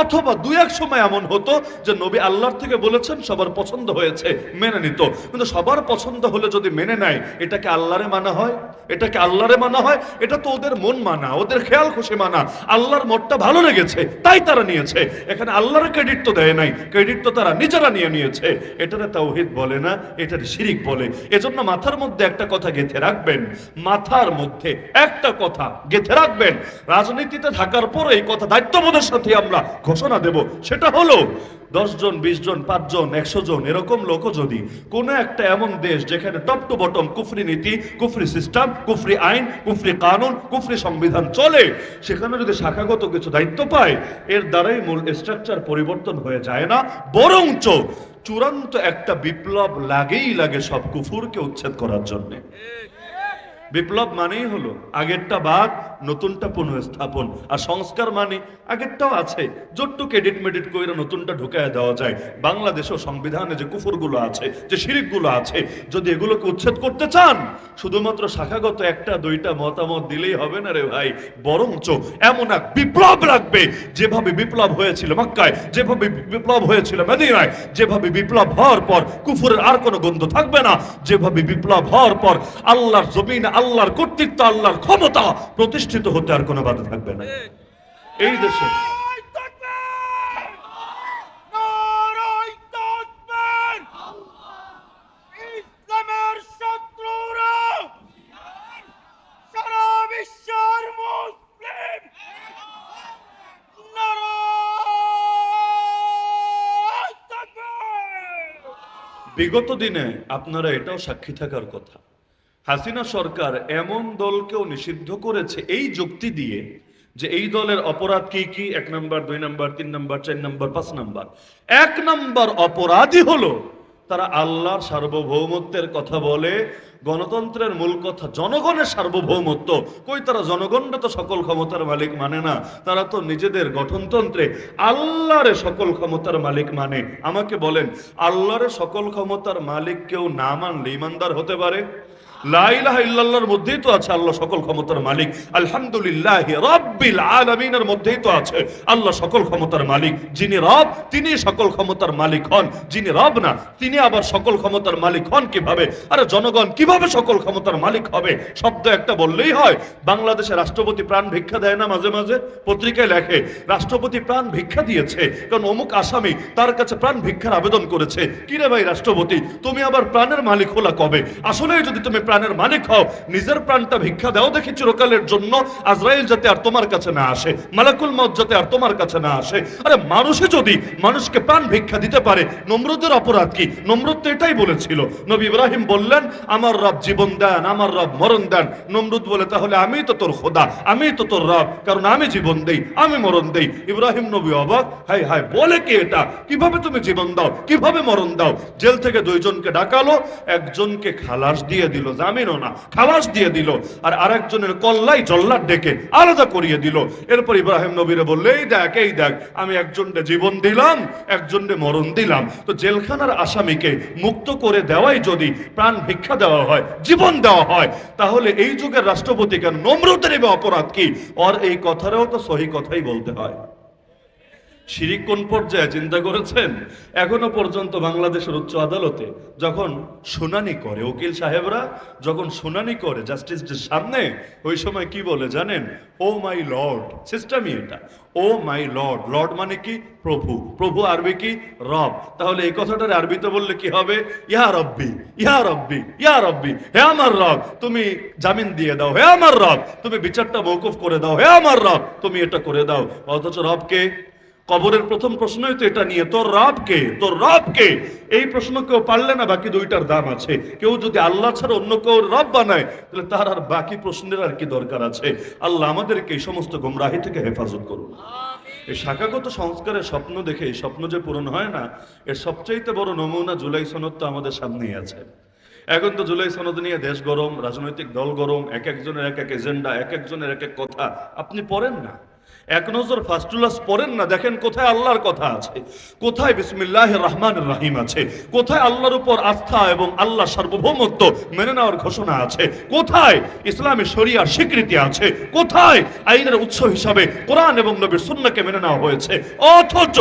অথবা 2-1 সময় এমন হতো যে নবী আল্লাহর থেকে বলেছেন, সবার পছন্দ হয়েছে, মেনে নিত। কিন্তু সবার পছন্দ হলে যদি মেনে নেয়, এটাকে আল্লাহরে মানা হয়? এটাকে আল্লাহরে মানা হয়? এটা তো ওদের মন মানা, ওদের খেয়াল খুশি মানা। আল্লাহর মতটা ভালো লেগেছে তাই তারা নিয়েছে। এখানে আল্লাহর ক্রেডিট তো দেয় নাই, ক্রেডিট তো তারা নিজেরা নিয়ে নিয়েছে। এটারে তাওহীদ বলে না, এটারে শিরিক বলে। এজন্য মাথার মধ্যে একটা কথা গেঁথে রাখবেন, মাথার মধ্যে একটা কথা গেঁথে রাখবেন, রাজনীতিতে থাকার পর এই কথা দায়িত্ববোধের সাথে আমরা ঘোষণা দেব, সেটা হলো 10 জন 20 জন 5 জন 100 জন এরকম লোকও যদি কোনো একটা এমন দেশ যেখানে টপ টু বটম কুফরি নীতি, কুফরি সিস্টেম, কুফরি আইন, কুফরি কানুন, কুফরি সংবিধান চলে, সেখানে যদি শাখাগত কিছু দায়িত্ব পায়, এর দ্বারাই মূল স্ট্রাকচার পরিবর্তন হয়ে যায় না, বরঞ্চ চূড়ান্ত একটা বিপ্লব লাগে সব কুফুরকে উচ্ছেদ করার জন্য। বিপ্লব মানেই হলো আগেরটা বাদ, নতুনটা পুনঃস্থাপন। আর সংস্কার মানে আগেরটাও আছে, জোট্টু ক্রেডিট মেডিট কইরা নতুনটা ঢুকায় দেওয়া যায়। বাংলাদেশেও সংবিধানে যে কুফরগুলো আছে, যে শিরিকগুলো আছে, যদি এগুলোকে উচ্ছেদ করতে চান, শুধুমাত্র শাখাগত 1-2টা মতামত দিলেই হবে না রে ভাই, বরঞ্চ এমন এক বিপ্লব লাগবে, যেভাবে বিপ্লব হয়েছিল মক্কায়, যেভাবে বিপ্লব হয়েছিল মদিনায়, যেভাবে বিপ্লব হওয়ার পর কুফরের আর কোনো গন্ধ থাকবে না, যেভাবে বিপ্লব হওয়ার পর আল্লাহর জমিনে আল্লাহর কর্তৃত্ব, আল্লাহর ক্ষমতা প্রতিষ্ঠিত হতে আর কোনো বাধা থাকবে না এই দেশে। বিগত দিনে আপনারা এটাও সাক্ষী থাকার কথা, হাসিনা সরকার এমন দলকেও নিষিদ্ধ করেছে এই যুক্তি দিয়ে যে এই দলের অপরাধ কি কি, 1 নম্বর, 2 নম্বর, 3 নম্বর, 4 নম্বর, 5 নম্বর। 1 নম্বর অপরাধী হলো তারা আল্লাহর সার্বভৌমত্বের কথা বলে, গণতন্ত্রের মূল কথা জনগণের সার্বভৌমত্ব। কই তারা জনগণরা তো সকল ক্ষমতার মালিক মানে না, তারা তো নিজেদের গঠনতন্ত্রে আল্লাহরে সকল ক্ষমতার মালিক মানে। আমাকে বলেন, আল্লাহরে সকল ক্ষমতার মালিক কেউ না মানলে ইমানদার হতে পারে? লা ইলাহা ইল্লাল্লাহর মধ্যেই তো আছে আল্লাহ সকল ক্ষমতার মালিক, আলহামদুলিল্লাহি রাব্বিল আলামিনের মধ্যেই তো আছে আল্লাহ সকল ক্ষমতার মালিক। যিনি রব তিনি সকল ক্ষমতার মালিক হন, যিনি রব না তিনি আবার সকল ক্ষমতার মালিক হন কিভাবে? আরে জনগণ কিভাবে সকল ক্ষমতার মালিক হবে? শব্দ একটা বললেই হয়। বাংলাদেশে রাষ্ট্রপতি প্রাণ ভিক্ষা দেয় না মাঝে মাঝে? পত্রিকায় লেখে রাষ্ট্রপতি প্রাণ ভিক্ষা দিয়েছে কারণ অমুক আসামি তার কাছে প্রাণ ভিক্ষার আবেদন করেছে। কিরে ভাই রাষ্ট্রপতি, তুমি আবার প্রাণের মালিক হলা কবে? আসলে যদি তুমি প্রাণের মালিক হও, নিজের প্রাণটা ভিক্ষা দাও দেখি চিরকালের জন্য, আজরাইল যাতে আর তোমার কাছে না আসে, মালাকুল মউত যাতে আর তোমার কাছে না আসে। আরে মানুষে যদি মানুষকে প্রাণ ভিক্ষা দিতে পারে, নমরুদের অপরাধ কি? নমরুদ তো এটাই বলেছিল। নবী ইব্রাহিম বললেন আমার রব জীবন দেন, আমার রব মরণ দেন। নমরুদ বলে তাহলে আমি তো তোর খোদা, আমি তো তোর রব, কারণ আমি জীবন দেই, আমি মরণ দেই। ইব্রাহিম নবী অবাক, হাই হাই বলে কি এটা? কিভাবে তুমি জীবন দাও, কিভাবে মরণ দাও? জেল থেকে 2 জনকে ডাকালো, একজনকে খালাস দিয়ে দিল, জামিনও না খালাস দিয়ে দিল, আর আরেকজনের কল্লাই জল্লাদ ডেকে আলাদা করিয়ে দিল। এরপর ইব্রাহিম নবীরে বললে এই দেখ আমি একজনকে জীবন দিলাম, একজনকে মরণ দিলাম। তো জেলখানার আসামিকে মুক্ত করে দেওয়াই যদি প্রাণ ভিক্ষা দেওয়া হয়, জীবন দেওয়া হয়, তাহলে এই যুগের রাষ্ট্রপতি কেন নমরুদের অপরাধ কি? আর এই কথাটাও তো সহি কথাই বলতে হয়। শিরিক কোন পর্যায়ে চিন্তা করেছেন? এখনো পর্যন্ত বাংলাদেশের উচ্চ আদালতে যখন শুনানি করে, উকিল সাহেবরা যখন শুনানি করে জাস্টিসদের সামনে, ওই সময় কি বলে জানেন? ও মাই লর্ড। সিস্টেমই এটা, ও মাই লর্ড। লর্ড মানে কি? প্রভু। প্রভু আরবি কি? রব। তাহলে এই কথাটার আরবিতে বললে কি হবে? ইয়া রব্বি, ইয়া রব্বি, ইয়া রব্বি। হে আমার রব তুমি জামিন দিয়ে দাও, হে আমার রব তুমি বিচারটা মওকুফ করে দাও, হে আমার রব তুমি এটা করে দাও। অথচ রবকে কবরের প্রথম প্রশ্নই তো এটা নিয়ে, তোর রব কে, তোর রব কে? এই প্রশ্ন কেউ পারলে না, বাকি দুইটার দাম আছে। কেউ যদি আল্লাহ ছাড়া অন্য কেউ রব বানায় তাহলে তার আর বাকি প্রশ্নের আর কি দরকার আছে? আল্লাহ আমাদেরকে এই সমস্ত গোমরাহি থেকে হেফাজত করুন। এই শাখাগত সংস্কারের স্বপ্ন দেখে এই স্বপ্ন যে পূরণ হয় না, এর সবচাইতে বড় নমুনা জুলাই সনদ তো আমাদের সামনেই আছে। এখন তো জুলাই সনদ নিয়ে দেশ গরম, রাজনৈতিক দল গরম, এক একজনের এক এক এজেন্ডা, এক একজনের এক এক কথা। আপনি পড়েন না, এক নজর ফাস্টুলাস পড়েন না, দেখেন কোথায় আল্লাহর কথা আছে, কোথায় বিসমিল্লাহির রহমানির রহিম আছে, কোথায় আল্লাহর উপর আস্থা এবং আল্লাহ সার্বভৌমত্ব মেনে নেওয়ার ঘোষণা আছে, কোথায় ইসলামী শরিয়ার স্বীকৃতি আছে, কোথায় আইনের উৎস হিসাবে কোরআন এবং নবীর সুন্নাহকে মেনে নেওয়া হয়েছে। অথচ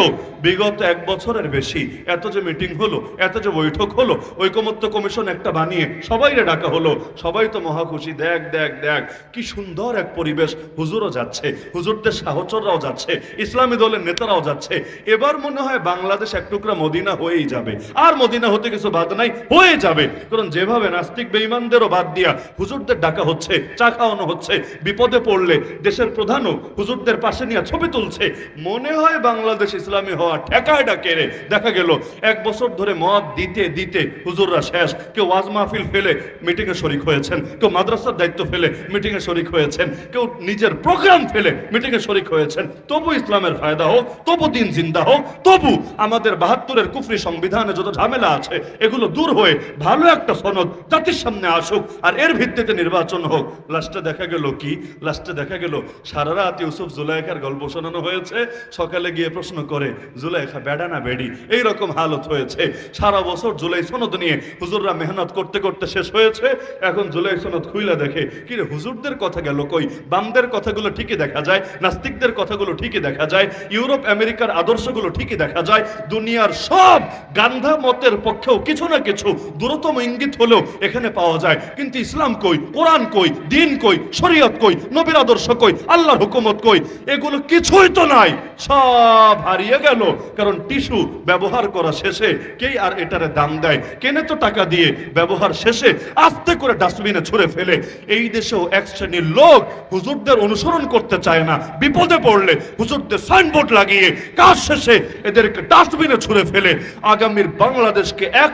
বিগত 1 বছরের বেশি এত যে মিটিং হলো, এত যে বৈঠক হলো, ঐকমত্য কমিশন একটা বানিয়ে সবাইরে ডাকা হলো, সবাই তো মহা খুশি। দেখ দেখ দেখ কি সুন্দর এক পরিবেশ, হুজুরও যাচ্ছে, হুজুরদের সহচররাও যাচ্ছে, ইসলামী দলের নেতারাও যাচ্ছে। এবার মনে হয় বাংলাদেশ এক টুকরা মদিনা হয়েই যাবে, আর মদিনা হতে কিছু বাদ নাই, হয়ে যাবে। কারণ যেভাবে নাস্তিক বেঈমানদেরও বাদ দিয়া হুজুরদের ডাকা হচ্ছে, চা খাওয়ানো হচ্ছে, বিপদে পড়লে দেশের প্রধানও হুজুরদের পাশে নিয়ে ছবি তুলছে, মনে হয় বাংলাদেশ ইসলামী হওয়া ঠেকায় ডাকে রে। দেখা গেল 1 বছর ধরে মদ দিতে দিতে হুজুররা শেষ। কেউ ওয়াজ মাহফিল ফেলে মিটিং এ শরিক হয়েছেন, কেউ মাদ্রাসার দায়িত্ব ফেলে মিটিং এ শরিক হয়েছেন, কেউ নিজের প্রোগ্রাম ফেলে মিটিং এ শরিক হয়েছেন। তবু ইসলামের ফায়দা হোক, তবু দিন জিন্দা হোক, তবু আমাদের 72-এর কুফরি সংবিধানে যত ঝামেলা আছে এগুলো দূর হয়ে ভালো একটা সনদ জাতির সামনে আসুক, আর এর ভিত্তিতে নির্বাচন হোক। লাস্টে দেখা গেল কি? লাস্টে দেখা গেল সারা রাত ইউসুফ জুলাইখার গল্প শোনানো হয়েছে, সকালে গিয়ে প্রশ্ন করে জুলাইখা বেডা না বেডি, এইরকম হালত হয়েছে। সারা বছর জুলাই সনদ নিয়ে হুজুররা মেহনত করতে করতে শেষ হয়েছে। এখন জুলাই সনদ খুইলা দেখে কি রে, হুজুরদের কথা গেল কই? বামদের কথাগুলো ঠিকই দেখা যায়, নাস্তিকদের কথাগুলো ঠিকই দেখা যায়, ইউরোপ আমেরিকার আদর্শগুলো ঠিকই দেখা যায়, দুনিয়ার সব গান্ধা মতের পক্ষেও কিছু না কিছু দূরতম ইঙ্গিত হলেও এখানে পাওয়া যায়। কিন্তু ইসলাম কই, কোরআন কই, দিন কই, শরীয়ত কই, নবীর আদর্শ কই, আল্লাহর হুকুমত কই? এগুলো কিছুই তো নাই, সব হারিয়ে গেল। কারণ টিস্যু ব্যবহার করা শেষে কেই আর এটারে দাম দেয়? কেনে তো টাকা দিয়ে, ব্যবহার শেষে আস্তে করে ডাস্টবিনে ছুঁড়ে ফেলে। এই দেশেও এক শ্রেণীর লোক হুজুরদের অনুসরণ করতে চায় না, বিপদ বিপদে পড়লে হুজুরদের সাইনবোর্ড লাগিয়ে কাজ শেষে এদেরকে ডাস্টবিনে ছুঁড়ে ফেলে আগামীর বাংলাদেশকে এক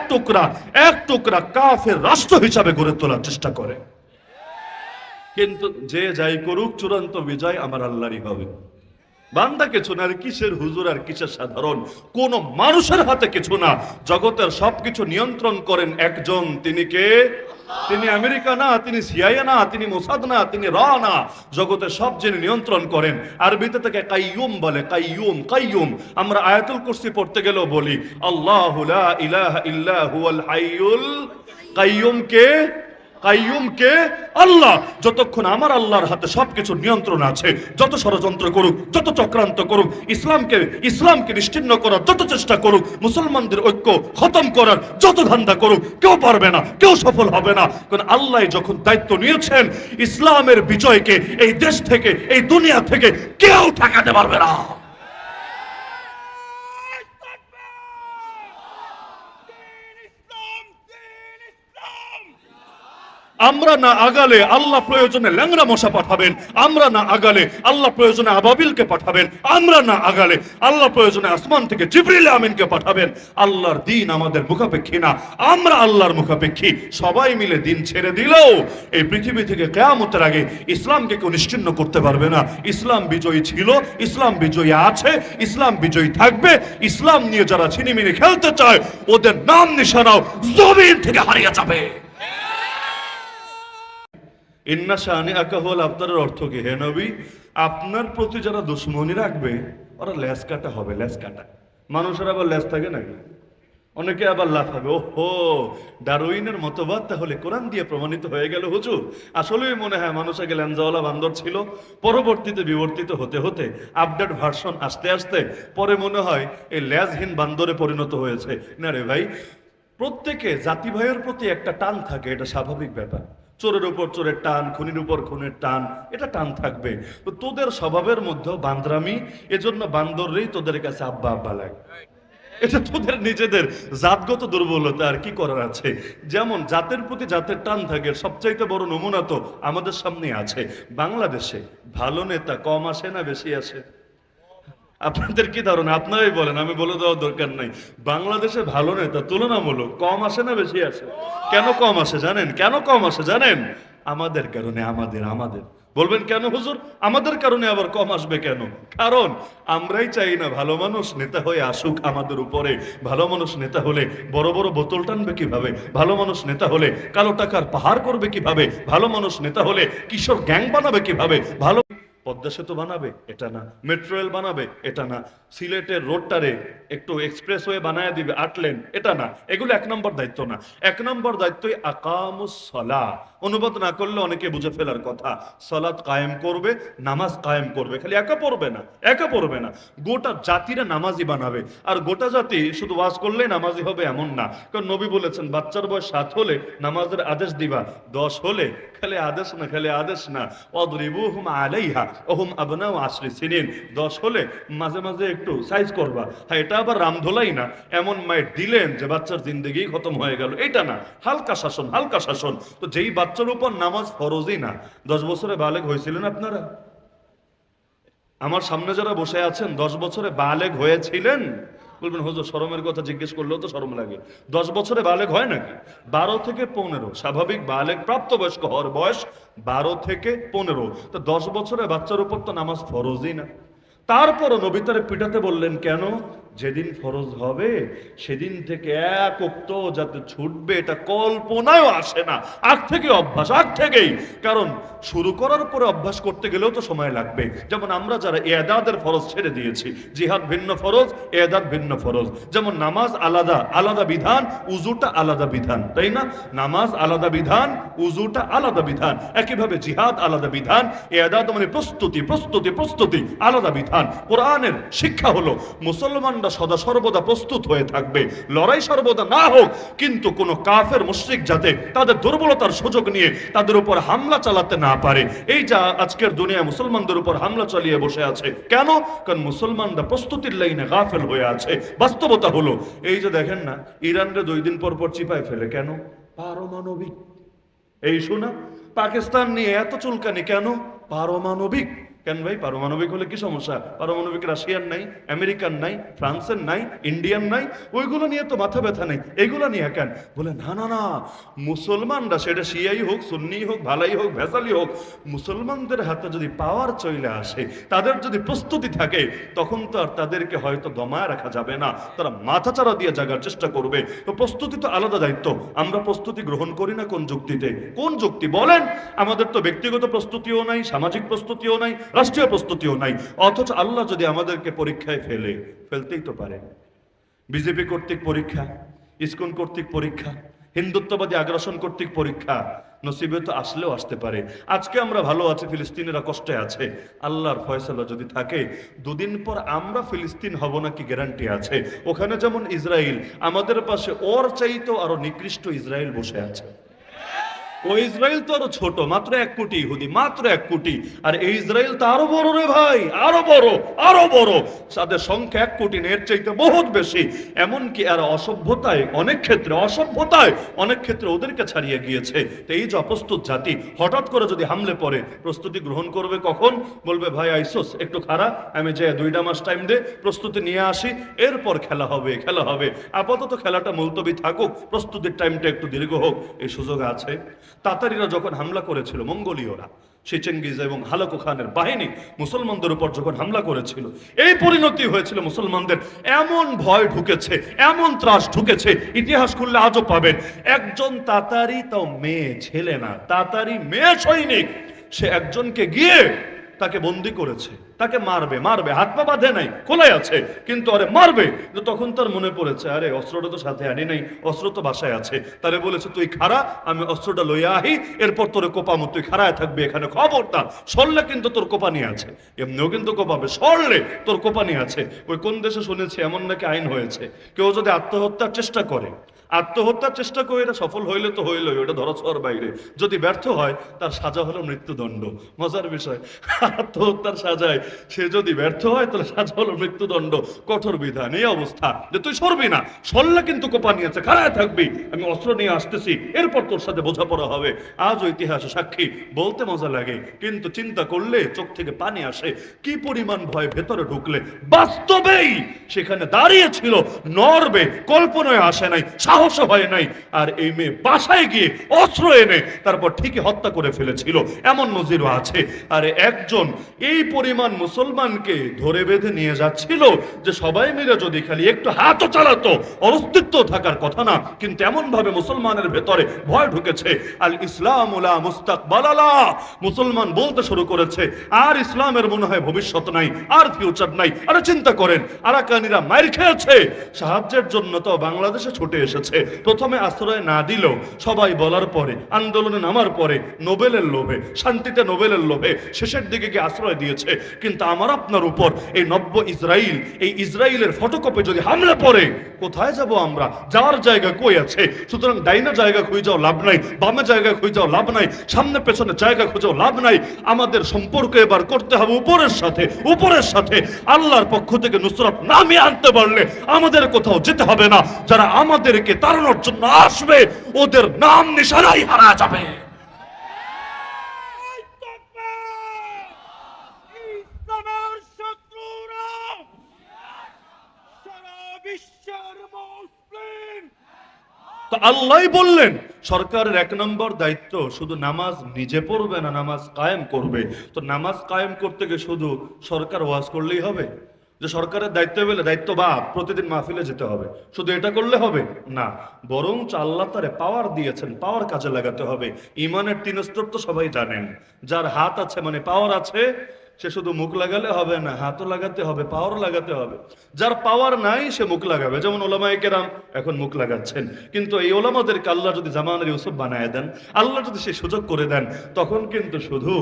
টুকরা কাফের রাষ্ট্র হিসাবে গড়ে তোলার চেষ্টা করে। কিন্তু যে যাই করুক চূড়ান্ত বিজয় আমার আল্লাহরই হবে। বান্দা কিছু না, আর কিসের হুজুর আর কিসের সাধারণ, কোন মানুষের হাতে কিছু না। জগতের সবকিছু নিয়ন্ত্রণ করেন একজন, তিনি কে? তিনি আমেরিকা না, তিনি সিআইএ না, তিনি মোসাদ না, তিনি র না। জগতের সব যিনি নিয়ন্ত্রণ করেন, আরবিতে থেকে কাইয়ুম বলে, কাইয়ুম কাইয়ুম। আমরা আয়াতুল কুরসি পড়তে গেলেও বলি আল্লাহু লা ইলাহা ইল্লা হুয়াল হাইয়ুল কাইয়ুম। কে? কাইয়ুম কে? আল্লাহ। যতক্ষণ আমার আল্লাহর হাতে সবকিছু নিয়ন্ত্রণ আছে, যত ষড়যন্ত্র করুক, যত চক্রান্ত করুক, ইসলামকে নিশ্চিহ্ন করার যত চেষ্টা করুক, মুসলমানদের ঐক্য খতম করার যত ধান্দা করুক, কেউ পারবে না, কেউ সফল হবে না। কারণ আল্লাহ যখন দায়িত্ব নিয়েছেন, ইসলামের বিজয়কে এই দেশ থেকে, এই দুনিয়া থেকে কেউ ঠেকাতে পারবে না। আমরা না আগালে আল্লাহ প্রয়োজনে ল্যাংড়া মশা পাঠাবেন, আমরা না আগালে আল্লাহ প্রয়োজনে আবাবিলকে পাঠাবেন, আমরা না আগালে আল্লাহ প্রয়োজনে আসমান থেকে জিবরিল আমিনকে পাঠাবেন। আল্লাহর দিন আমাদের মুখাপেক্ষী না, আমরা আল্লাহর মুখাপেক্ষী। সবাই মিলে দিন ছেড়ে দিলেও এই পৃথিবী থেকে কিয়ামতের আগে ইসলামকে কেউ নিশ্চিহ্ন করতে পারবে না। ইসলাম বিজয়ী ছিল, ইসলাম বিজয়ী আছে, ইসলাম বিজয়ী থাকবে। ইসলাম নিয়ে যারা ছিনিমিনি খেলতে চায়, ওদের নাম নিশানাও জমিন থেকে হারিয়ে যাবে। ইন্না শানিআকা হুয়াল আবতারের অর্থ কি? হে নবী, আপনার প্রতি যারা দুশ্মনী রাখবে ওরা লেজ কাটা হবে, লেজ কাটা। মানুষের আবার লেজ থাকে নাকি? অনেকে আবার লাফাবে, ওহো ডারউইনের মতবাদ তাহলে কোরআন দিয়ে প্রমাণিত হয়ে গেল হুজুর। আসলেই মনে হয় মানুষ আগে ল্যাঞ্জাওয়ালা বান্দর ছিল, পরবর্তীতে বিবর্তিত হতে হতে আপডেট ভার্সন আসতে আসতে পরে মনে হয় এই লেজহীন বান্দরে পরিণত হয়েছে। না রে ভাই, প্রত্যেকে জাতি ভাইয়ের প্রতি একটা টান থাকে, এটা স্বাভাবিক ব্যাপার। চোরের উপর চোরের টান, খুনির উপর খুনের টান, এটা টান থাকবে। তো তোদের স্বভাবের মধ্যেও বান্দরামি, এজন্য বান্দররেই তোদের কাছে আব্বা আব্বা লাগে। এটা তোদের নিজেদের জাতগত দুর্বলতা, আর কি করার আছে। যেমন জাতের প্রতি জাতের টান থাকে, সবচাইতে বড় নমুনা তো আমাদের সামনে আছে। বাংলাদেশে ভালো নেতা কম আসে না বেশি আসে? আপনাদের কি ধারণা? আপনারাই বলেন, আমি বলে দেওয়ার দরকার নাই। বাংলাদেশে ভালো নেতা তুলনামূলক কম আসে না বেশি আসে? কেন কম আসে জানেন? কেন কম আসে জানেন? আমাদের কারণে। আমাদের বলবেন কেন হুজুর? আমাদের কারণে আবার কম আসবে কেন? কারণ আমরাই চাই না ভালো মানুষ নেতা হয়ে আসুক আমাদের উপরে। ভালো মানুষ নেতা হলে বড় বড় বোতল টানবে কিভাবে? ভালো মানুষ নেতা হলে কালো টাকার পাহাড় করবে কিভাবে? ভালো মানুষ নেতা হলে কিশোর গ্যাং বানাবে কিভাবে? ভালো পদ্মা সেতু বানাবে? এটা না। মেট্রো রেল বানাবে? এটা না। সিলেটের রোডটারে একটু এক্সপ্রেসওয়ে বানায় দিবে 8 লেন? এটা না। এগুলো 1 নম্বর দায়িত্ব না। 1 নম্বর দায়িত্বই আকামুস সালাহ। অনুবাদ না করলে অনেকে বুঝে ফেলার কথা, সালাত কায়েম করবে, নামাজ কায়েম করবে। খালি একা পড়বে না, গোটা জাতিরা নামাজি বানাবে। আর গোটা জাতি শুধু ওয়াজ করলেই নামাজি হবে এমন না। কারণ নবী বলেছেন, বাচ্চার বয়স 7 হলে নামাজের আদেশ দিবা, 10 হলে খালি আদেশ না ওয়াদরিবুহুম আলাইহা ওহুম আবনাউ 10 সিনিন। 10 হলে মাঝে মাঝে একটু সাইজ করবা। হ্যাঁ, এটা আবার রামধোলাই না, এমন মায়ের দিলেন যে বাচ্চার জিন্দেগি খতম হয়ে গেল, এটা না। হালকা শাসন। তো যেই বাচ্চার উপর নামাজ ফরজই না, 10 বছরে বালেগ হয়েছিলেন আপনারা? আমার সামনে যারা বসে আছেন 10 বছরে বালেগ হয়েছিলেন? বলবেন হুজুর শরমের কথা জিজ্ঞেস করলেও তো শরম লাগে। 10 বছরে বালেগ হয় নাকি? 12 থেকে 15। স্বাভাবিক বালেগ প্রাপ্তবয়স্ক হওয়ার বয়স 12 থেকে 15। তো 10 বছরে বাচ্চার উপর তো নামাজ ফরজই না। তারপরও নবী তারে পিটাতে বললেন কেন? যেদিন ফরজ হবে সেদিন থেকে এক ওয়াক্ত যাতে ছুটবে এটা কল্পনায়ও আসে না। আগ থেকে অভ্যাস, আগ থেকেই। কারণ শুরু করার পরে অভ্যাস করতে গেলেও তো সময় লাগবে। যেমন আমরা যারা এদাদের ফরজ ছেড়ে দিয়েছি, জিহাদ ভিন্ন ফরজ, এদাদ ভিন্ন ফরজ। যেমন নামাজ আলাদা বিধান, উজুটা আলাদা বিধান, তাই না? নামাজ আলাদা বিধান, উজুটা আলাদা বিধান। একইভাবে জিহাদ আলাদা বিধান, এদাদ মানে প্রস্তুতি আলাদা বিধান। কোরআনের শিক্ষা হলো মুসলমানরা সদা সর্বদা প্রস্তুত হয়ে থাকবে, লড়াই সর্বদা না হোক, কিন্তু কোন কাফের মুশরিক যাতে তাদের দুর্বলতার সুযোগ নিয়ে তাদের উপর হামলা চালাতে না পারে। এই যা আজকের দুনিয়া মুসলমানদের উপর হামলা চালিয়ে বসে আছে, কেন? কারণ মুসলমানরা প্রস্তুতির লাইনে গাফেল হয়ে আছে। বাস্তবতা হলো এই যে দেখেন না, ইরানরে 2 দিন পর চিপায় ফেলে, কেন? পারমাণবিক। এই শোনা, পাকিস্তান নিয়ে এত চুলকানি কেন? পারমাণবিক। কেন ভাই, পারমাণবিক হলে কি সমস্যা? পারমাণবিক রাশিয়ার নাই, আমেরিকান নাই, ফ্রান্সের নাই, ইন্ডিয়ান নাই, ওইগুলো নিয়ে তো মাথা ব্যথা নেই, এগুলো নিয়ে কেন? বলে না না না, মুসলমানরা, সেটা শিয়াই হোক, সুন্নি হোক, ভালাই হোক, ভেসালি হোক, মুসলমানদের হাতে যদি পাওয়ার চলে আসে, তাদের যদি প্রস্তুতি থাকে, তখন তো আর তাদেরকে হয়তো দমায় রাখা যাবে না, তারা মাথাচাড়া দিয়ে জাগার চেষ্টা করবে। তো প্রস্তুতি তো আলাদা দায়িত্ব। আমরা প্রস্তুতি গ্রহণ করি না কোন যুক্তিতে? কোন যুক্তি বলেন? আমাদের তো ব্যক্তিগত প্রস্তুতিও নাই, সামাজিক প্রস্তুতিও নাই, রাষ্ট্রীয় প্রস্তুতিও নাই। অথচ আল্লাহ যদি আমাদেরকে পরীক্ষায় ফেলতেই তো পারে। বিজেপি কর্তৃক পরীক্ষা, ইসকন কর্তৃক পরীক্ষা, হিন্দুত্ববাদী আগ্রাসন কর্তৃক পরীক্ষা, নসিবে তো আসলেও আসতে পারে। আজকে আমরা ভালো আছি, ফিলিস্তিনিরা কষ্টে আছে। আল্লাহর ফয়সালা যদি থাকে, দুদিন পর আমরা ফিলিস্তিন হব না কি গ্যারান্টি আছে? ওখানে যেমন ইসরায়েল, আমাদের পাশে ওর চাইতেও আরো নিকৃষ্ট ইসরায়েল বসে আছে। ও ইসরায়েল তো আরো ছোট, মাত্র 1 কোটি ইহুদি, মাত্র 1 কোটি। আর এই ইসরায়েল তো আরো বড় রে ভাই, আরো বড়, আরো বড়। তাদের সংখ্যা 1 কোটি না, এর চাইতে বহুত বেশি। এমনকি এরা অসভ্যতায় অনেক ক্ষেত্রে ওদেরকে ছাড়িয়ে গিয়েছে। তো এই যে অপ্রস্তুত জাতি হঠাৎ করে যদি হামলে পড়ে, প্রস্তুতি গ্রহণ করবে কখন? বলবে ভাই আইসোস, একটু খারাপ, আমি যে 2 মাস টাইম দে, প্রস্তুতি নিয়ে আসি, এরপর খেলা হবে। আপাতত খেলাটা মুলতবি থাকুক, প্রস্তুতির টাইমটা একটু দীর্ঘ হোক, এই সুযোগ আছে। তাতারিরা যখন হামলা করেছিল, মঙ্গোলীয়রা, চেচেঙ্গিজ এবং হালাকু খানের বাহিনী মুসলমানদের উপর যখন হামলা করেছিল, এই পরিণতি হয়েছিল মুসলমানদের। এমন ভয় ঢুকেছে, এমন ত্রাস ঢুকেছে, ইতিহাস খুললে আজও পাবেন। একজন তাতারি, তাও মেয়ে ছেলে না, তাতারি মেয়ে সৈনিক, সে একজনকে গিয়ে তাকে বন্দি করেছে, তাকে মারবে, হাত পা বাঁধে নাই, খোলাই আছে, কিন্তু আরে মারবে। তখন তার মনে পড়েছে, আরে অস্ত্রটা তো সাথে আনি নাই, অস্ত্র তো বাসায় আছে। তারে বলেছে তুই খাড়া, আমি অস্ত্রটা লইয়া আহি, এরপর তোরে কোপামো, তুই খাড়ায় থাকবি এখানে, খবরদার সরলে কিন্তু তোর কোপানি আছে। এমনিও কিন্তু কোপাবে, সরলে তোর কোপানি আছে। ওই কোন দেশে শুনেছি এমন নাকি আইন হয়েছে, কেউ যদি আত্মহত্যার চেষ্টা করে এটা সফল হইলে তো হইলই, ওটা ধরাছোঁয়ার বাইরে। যদি ব্যর্থ হয়, তার সাজা হলো মৃত্যুদণ্ড। মজার বিষয়, আত্মহত্যার সাজায় সে যদি ব্যর্থ হয়, তাহলে সাজা হলো মৃত্যুদণ্ড। কঠোর বিধান। এই অবস্থা যে তুই সরবি না, সরলে কিন্তু কোপা নিয়েছে, খাড়ায় থাকবি, আমি অস্ত্র নিয়ে আসতেছি, এরপর তোর সাথে বোঝাপড়া হবে। আজও ইতিহাসে সাক্ষী, বলতে মজা লাগে, কিন্তু চিন্তা করলে চোখ থেকে পানি আসে। কি পরিমাণ ভয় ভেতরে ঢুকলে বাস্তবেই সেখানে দাঁড়িয়ে ছিল, নড়বে, কল্পনায় আসে নাই, সাহস হয় নাই। আর এই মেয়ে বাসায় গিয়ে অস্ত্র এনে তারপর ঠিকই হত্যা করে ফেলেছিল, এমন নজিরও আছে। আর একজন এই পরিমাণ মুসলমানকে ধরে বেঁধে নিয়ে যাচ্ছিল যে সবাই মিলে যদি খালি একটু হাতও চালাতো, অস্তিত্ব থাকার কথা না, কিন্তু এমন ভাবে মুসলমানের ভেতরে ভয় ঢুকেছে। আল ইসলাম লা মুস্তাকবাল লা, মুসলমান বলতে শুরু করেছে আর ইসলামের মনে হয় ভবিষ্যৎ নাই, আর ফিউচার নাই। আরে চিন্তা করেন, আরাকানিরা মাইর খেয়েছে, সাহায্যের জন্য তো বাংলাদেশে ছুটে এসেছে। প্রথমে আশ্রয় না দিলেও সবাই বলার পরে, আন্দোলনে নামার পরে, নোবেলের লোভে, শান্তিতে নোবেলের লোভে শেষের দিকে গিয়ে আশ্রয় দিয়েছে। কিন্তু আমার আপনার উপর এই নব্য ইসরায়েল, এই ইসরায়েলের ফটোকপি যদি হামলে পড়ে, কোথায় যাব আমরা? যাওয়ার জায়গা কই আছে? সুতরাং ডাইনা জায়গা খুঁজে যাও লাভ নাই, বামে জায়গা খুঁজে যাও লাভ নাই, সামনে পেছনে জায়গা খুঁজেও লাভ নাই। আমাদের সম্পর্ক এবার করতে হবে উপরের সাথে। আল্লাহর পক্ষ থেকে নুসরত নামিয়ে আনতে পারলে আমাদের কোথাও যেতে হবে না। যারা আমাদেরকে তাড়ানোর জন্য আসবে, ওদের নাম নিশানাই হারা যাবে। তো আল্লাহ বললেন, সরকারের 1 নম্বর দায়িত্ব শুধু নামাজ নিজে পড়বে না, নামাজ কায়েম করবে। তো নামাজ কায়েম করতে গিয়ে শুধু সরকার ওয়াজ করলেই হবে? যে সরকারের দায়িত্ব পেলে দায়িত্ব প্রতিদিন মাহফিলে যেতে হবে, শুধু এটা করলে হবে না, বরং আল্লাহ তারে পাওয়ার দিয়েছেন, পাওয়ার কাজে লাগাতে হবে। ইমানের 3 স্তর তো সবাই জানেন। যার হাত আছে মানে পাওয়ার আছে, সে শুধু মুখ লাগালে হবে না, হাতও লাগাতে হবে, পাওয়ারও লাগাতে হবে। যার পাওয়ার নাই সে মুখ লাগাবে, যেমন ওলামায়ে কেরাম এখন মুখ লাগাচ্ছেন। কিন্তু এই ওলামাদেরকে আল্লাহ যদি জামানের ইউসুফ বানায় দেন, আল্লাহ যদি সে সুযোগ করে দেন, তখন কিন্তু শুধু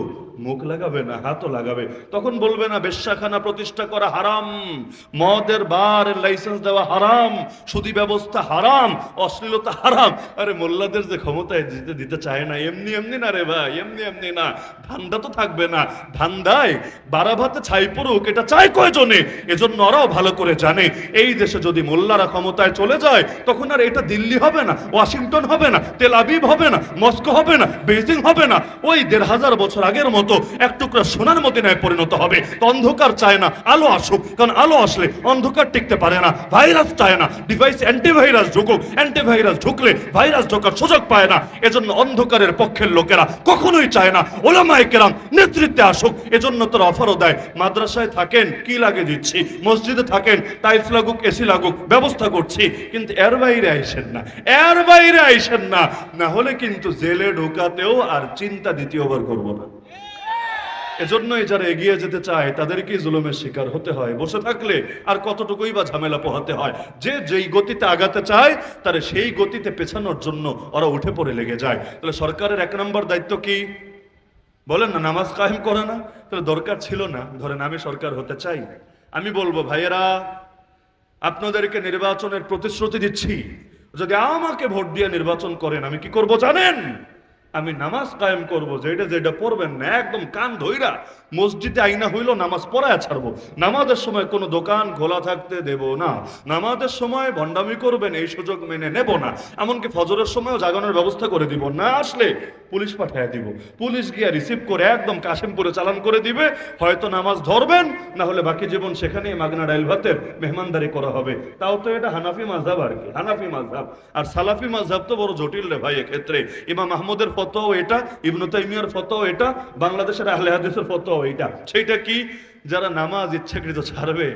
মুখ লাগাবে না, হাতও লাগাবে। তখন বলবে না বেশ্যাখানা প্রতিষ্ঠা করা হারাম, মদের বারের লাইসেন্স দেওয়া হারাম, সুদী ব্যবস্থা হারাম, অশ্লীলতা হারাম। আরে মোল্লাদের যে ক্ষমতায় দিতে চায় না, এমনি না রে ভাই, এমনি না। ধান্দা তো থাকবে না, ধান্দায় বারাভাতে ছাই পড়ুক, এটা চায় কয়জনে? এজন্য ওরাও ভালো করে জানে, এই দেশে যদি মোল্লারা ক্ষমতায় চলে যায়, তখন আর এটা দিল্লি হবে না, ওয়াশিংটন হবে না, তেল আবিব হবে না, মস্কো হবে না, বেজিং হবে না। ওই 1500 বছর আগের মতো মতো এক টুকরা সোনার মদিনায় পরিণত হবে। তো অন্ধকার চায় না আলো আসুক, কারণ আলো আসলে অন্ধকার টিকতে পারে না। ভাইরাস চায় না ডিভাইস অ্যান্টিভাইরাস ঢুকুক, অ্যান্টিভাইরাস ঢুকলে ভাইরাস ঢোকার সুযোগ পায় না। এজন্য অন্ধকারের পক্ষের লোকেরা কখনোই চায় না ওলামায়ে কেরাম নেতৃত্বে আসুক। এজন্য তোর অফারও দেয়, মাদ্রাসায় থাকেন কি লাগে দিচ্ছি, মসজিদে থাকেন টাইলস লাগুক এসি লাগুক ব্যবস্থা করছি, কিন্তু এর বাইরে আইসেন না, এর বাইরে আইসেন না, না হলে কিন্তু জেলে ঢোকাতেও আর চিন্তা দ্বিতীয়বার করব না। এজন্যই যারা এগিয়ে যেতে চায় তাদেরকেই জুলুমের শিকার হতে হয়। বসে থাকলে আর কতটুকুই বা ঝামেলা পোহাতে হয়। যে যেই গতিতে আগাতে চায় তারা সেই গতিতে পেছানোর জন্য ওরা উঠে পড়ে লেগে যায়। তাহলে সরকারের এক নম্বর দায়িত্ব কি বলেন না? নামাজ কায়েম করে না? তাহলে দরকার ছিল না, ধরেন আমি সরকার হতে চাই, আমি বলবো ভাইয়েরা আপনাদেরকে নির্বাচনের প্রতিশ্রুতি দিচ্ছি, যদি আমাকে ভোট দিয়ে নির্বাচন করেন আমি কি করব জানেন? আমি নামাজ কায়েম করবো, যেটা পড়বেন না একদম কান ধইরা মসজিদে আইনা হইল নামাজ পড়ায় ছাড়বো। নামাজের সময় কোনো দোকান খোলা থাকতে দেব না, নামাজের সময় ভণ্ডামি করবেন এই সুযোগ মেনে নেব না, এমনকি ফজরের সময়ও জাগানোর ব্যবস্থা করে দিব না। আসলে পুলিশ পাঠিয়ে দিব, পুলিশ গিয়ে রিসিভ করে একদম কাশিমপুরে চালান করে দিবে। হয়তো নামাজ ধরবেন, না হলে বাকি জীবন সেখানেই মাগনা ডাইল ভাতের মেহমানদারি করা হবে। তাও তো এটা হানাফি মাযহাব আর কি, হানাফি মাযহাব। আর সালাফি মাযহাব তো বড় জটিল রে ভাই। এক্ষেত্রে ইমাম আহমদের ফতোয়া এটা, ইবনে তাইমিয়ার ফতোয়া এটা, বাংলাদেশের আহলে হাদিসের ফতোয়া এটা। সেইটা কি? যারা নামাজ ইচ্ছাকৃত ছাড়বে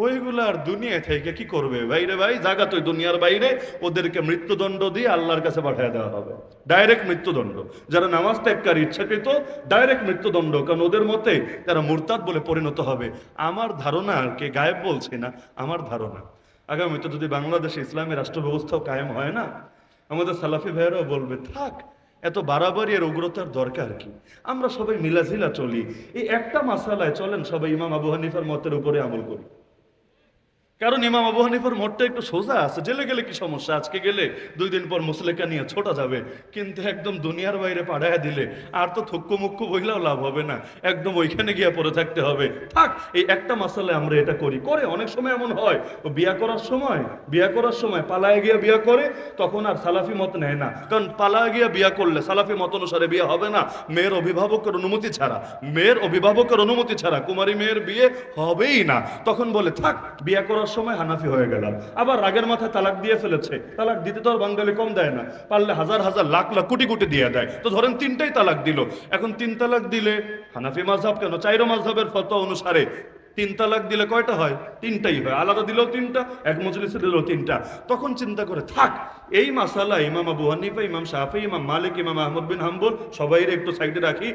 ওইগুলার দুনিয়া থেকে কি করবে বাইরে ভাই, জায়গা তো দুনিয়ার বাইরে, ওদেরকে মৃত্যুদণ্ড দিয়ে আল্লাহর কাছে পাঠিয়ে দেওয়া হবে, ডাইরেক্ট মৃত্যুদণ্ড। যারা নামাজ ত্যাগকারী ইচ্ছাকৃত ডাইরেক্ট মৃত্যুদণ্ড, কারণ ওদের মতে তারা মুরতাদ বলে পরিণত হবে। আমার ধারণা, আর কে গায়েব বলছি না, আমার ধারণা আগামীতে যদি বাংলাদেশে ইসলামী রাষ্ট্র ব্যবস্থাও কায়েম হয় না, আমাদের সালাফি ভাইয়েরাও বলবে থাক এত বাড়াবাড়ি আর উগ্রতার দরকার কি, আমরা সবাই মিলাঝিলা চলি, এই একটা মাসালায় চলেন সবাই ইমাম আবু হানিফার মতের উপরে আমল করি। কারণ ইমাম আবু হানিফার মতটা একটু সোজা আছে, জেলে গেলে কি সমস্যা, আজকে গেলে 2 দিন পর মুসলেকা নিয়ে ছোটা যাবে, কিন্তু একদম দুনিয়ার বাইরে পাঠাইয়া দিলে আর তো থক্কু মুক্কু বইলাও লাভ হবে না, একদম ওইখানে গিয়ে পড়ে থাকতে হবে। থাক এই একটা মাসালায় আমরা এটা করি। করে অনেক সময় এমন হয় ও বিয়া করার সময় পালায় গিয়া বিয়া করে, তখন আর সালাফি মত নেয় না, কারণ পালায় গিয়া বিয়া করলে সালাফি মত অনুসারে বিয়ে হবে না, মেয়ের অভিভাবকের অনুমতি ছাড়া কুমারী মেয়ের বিয়ে হবেই না। তখন বলে থাক বিয়া করার সময় হানাফি হয়ে গেলাম। আবার রাগের মাথায় তালাক দিয়ে ফেলেছে, তালাক দিতে তো আর বাঙালি কম দেয় না, পারলে হাজার হাজার লাখ লাখ কোটি কোটি দিয়ে দেয়। তো ধরেন 3টাই তালাক দিল, এখন 3 তালাক দিলে হানাফি মাযহাব কেন 4 মাযহাবের ফতোয়া অনুসারে 3 তালাক দিলে কয়টা হয়? 3টাই হয়। আলাদা দিলেও 3টা, এক মজলিসে দিলেও 3টা। তখন চিন্তা করে থাক এই মাসালা ইমাম আবু হানিফা, ইমাম শাফি, ইমাম মালিক, ইমাম আহমদ বিন হাম্বল সবাইরে একটু সাইডে রাখি,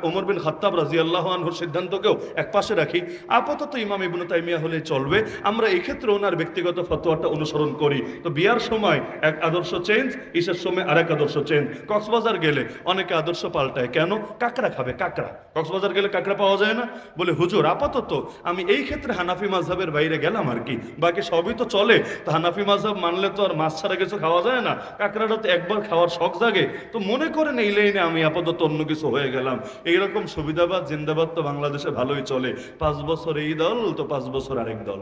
ওমর বিন খাত্তাব রাদিয়াল্লাহু আনহুর সিদ্ধান্তকেও এক পাশে রাখি, আপাতত ইমাম ইবনে তাইমিয়া হলে চলবে। আমরা এই ক্ষেত্রে ওনার ব্যক্তিগত ফতোয়াটা অনুসরণ করি। তো বিয়ার সময় এক আদর্শ চেঞ্জ, ঈশার সময় আরেক আদর্শ চেঞ্জ। কক্সবাজার গেলে অনেকে আদর্শ পাল্টায়, কেন? কাঁকড়া খাবে, কাঁকড়া। কক্সবাজার গেলে কাঁকড়া পাওয়া যায় না, বলে হুজুর আপাতত আমি এই ক্ষেত্রে হানাফি মাযহাবের বাইরে গেলাম আর কি, বাকি সবই তো চলে। তো হানাফি মাযহাব মানলে তো আর মাছ ছাড়া কিছু খাওয়া যায় না, কাঁকড়াটা তো একবার খাওয়ার শখ জাগে, তো মনে করেন এই লাইনে আমি আপাতত অন্য কিছু হয়ে গেলাম। এইরকম সুবিধাবাদ জিন্দাবাদ তো বাংলাদেশে ভালোই চলে। 5 বছর এই দল তো 5 বছর আরেক দল।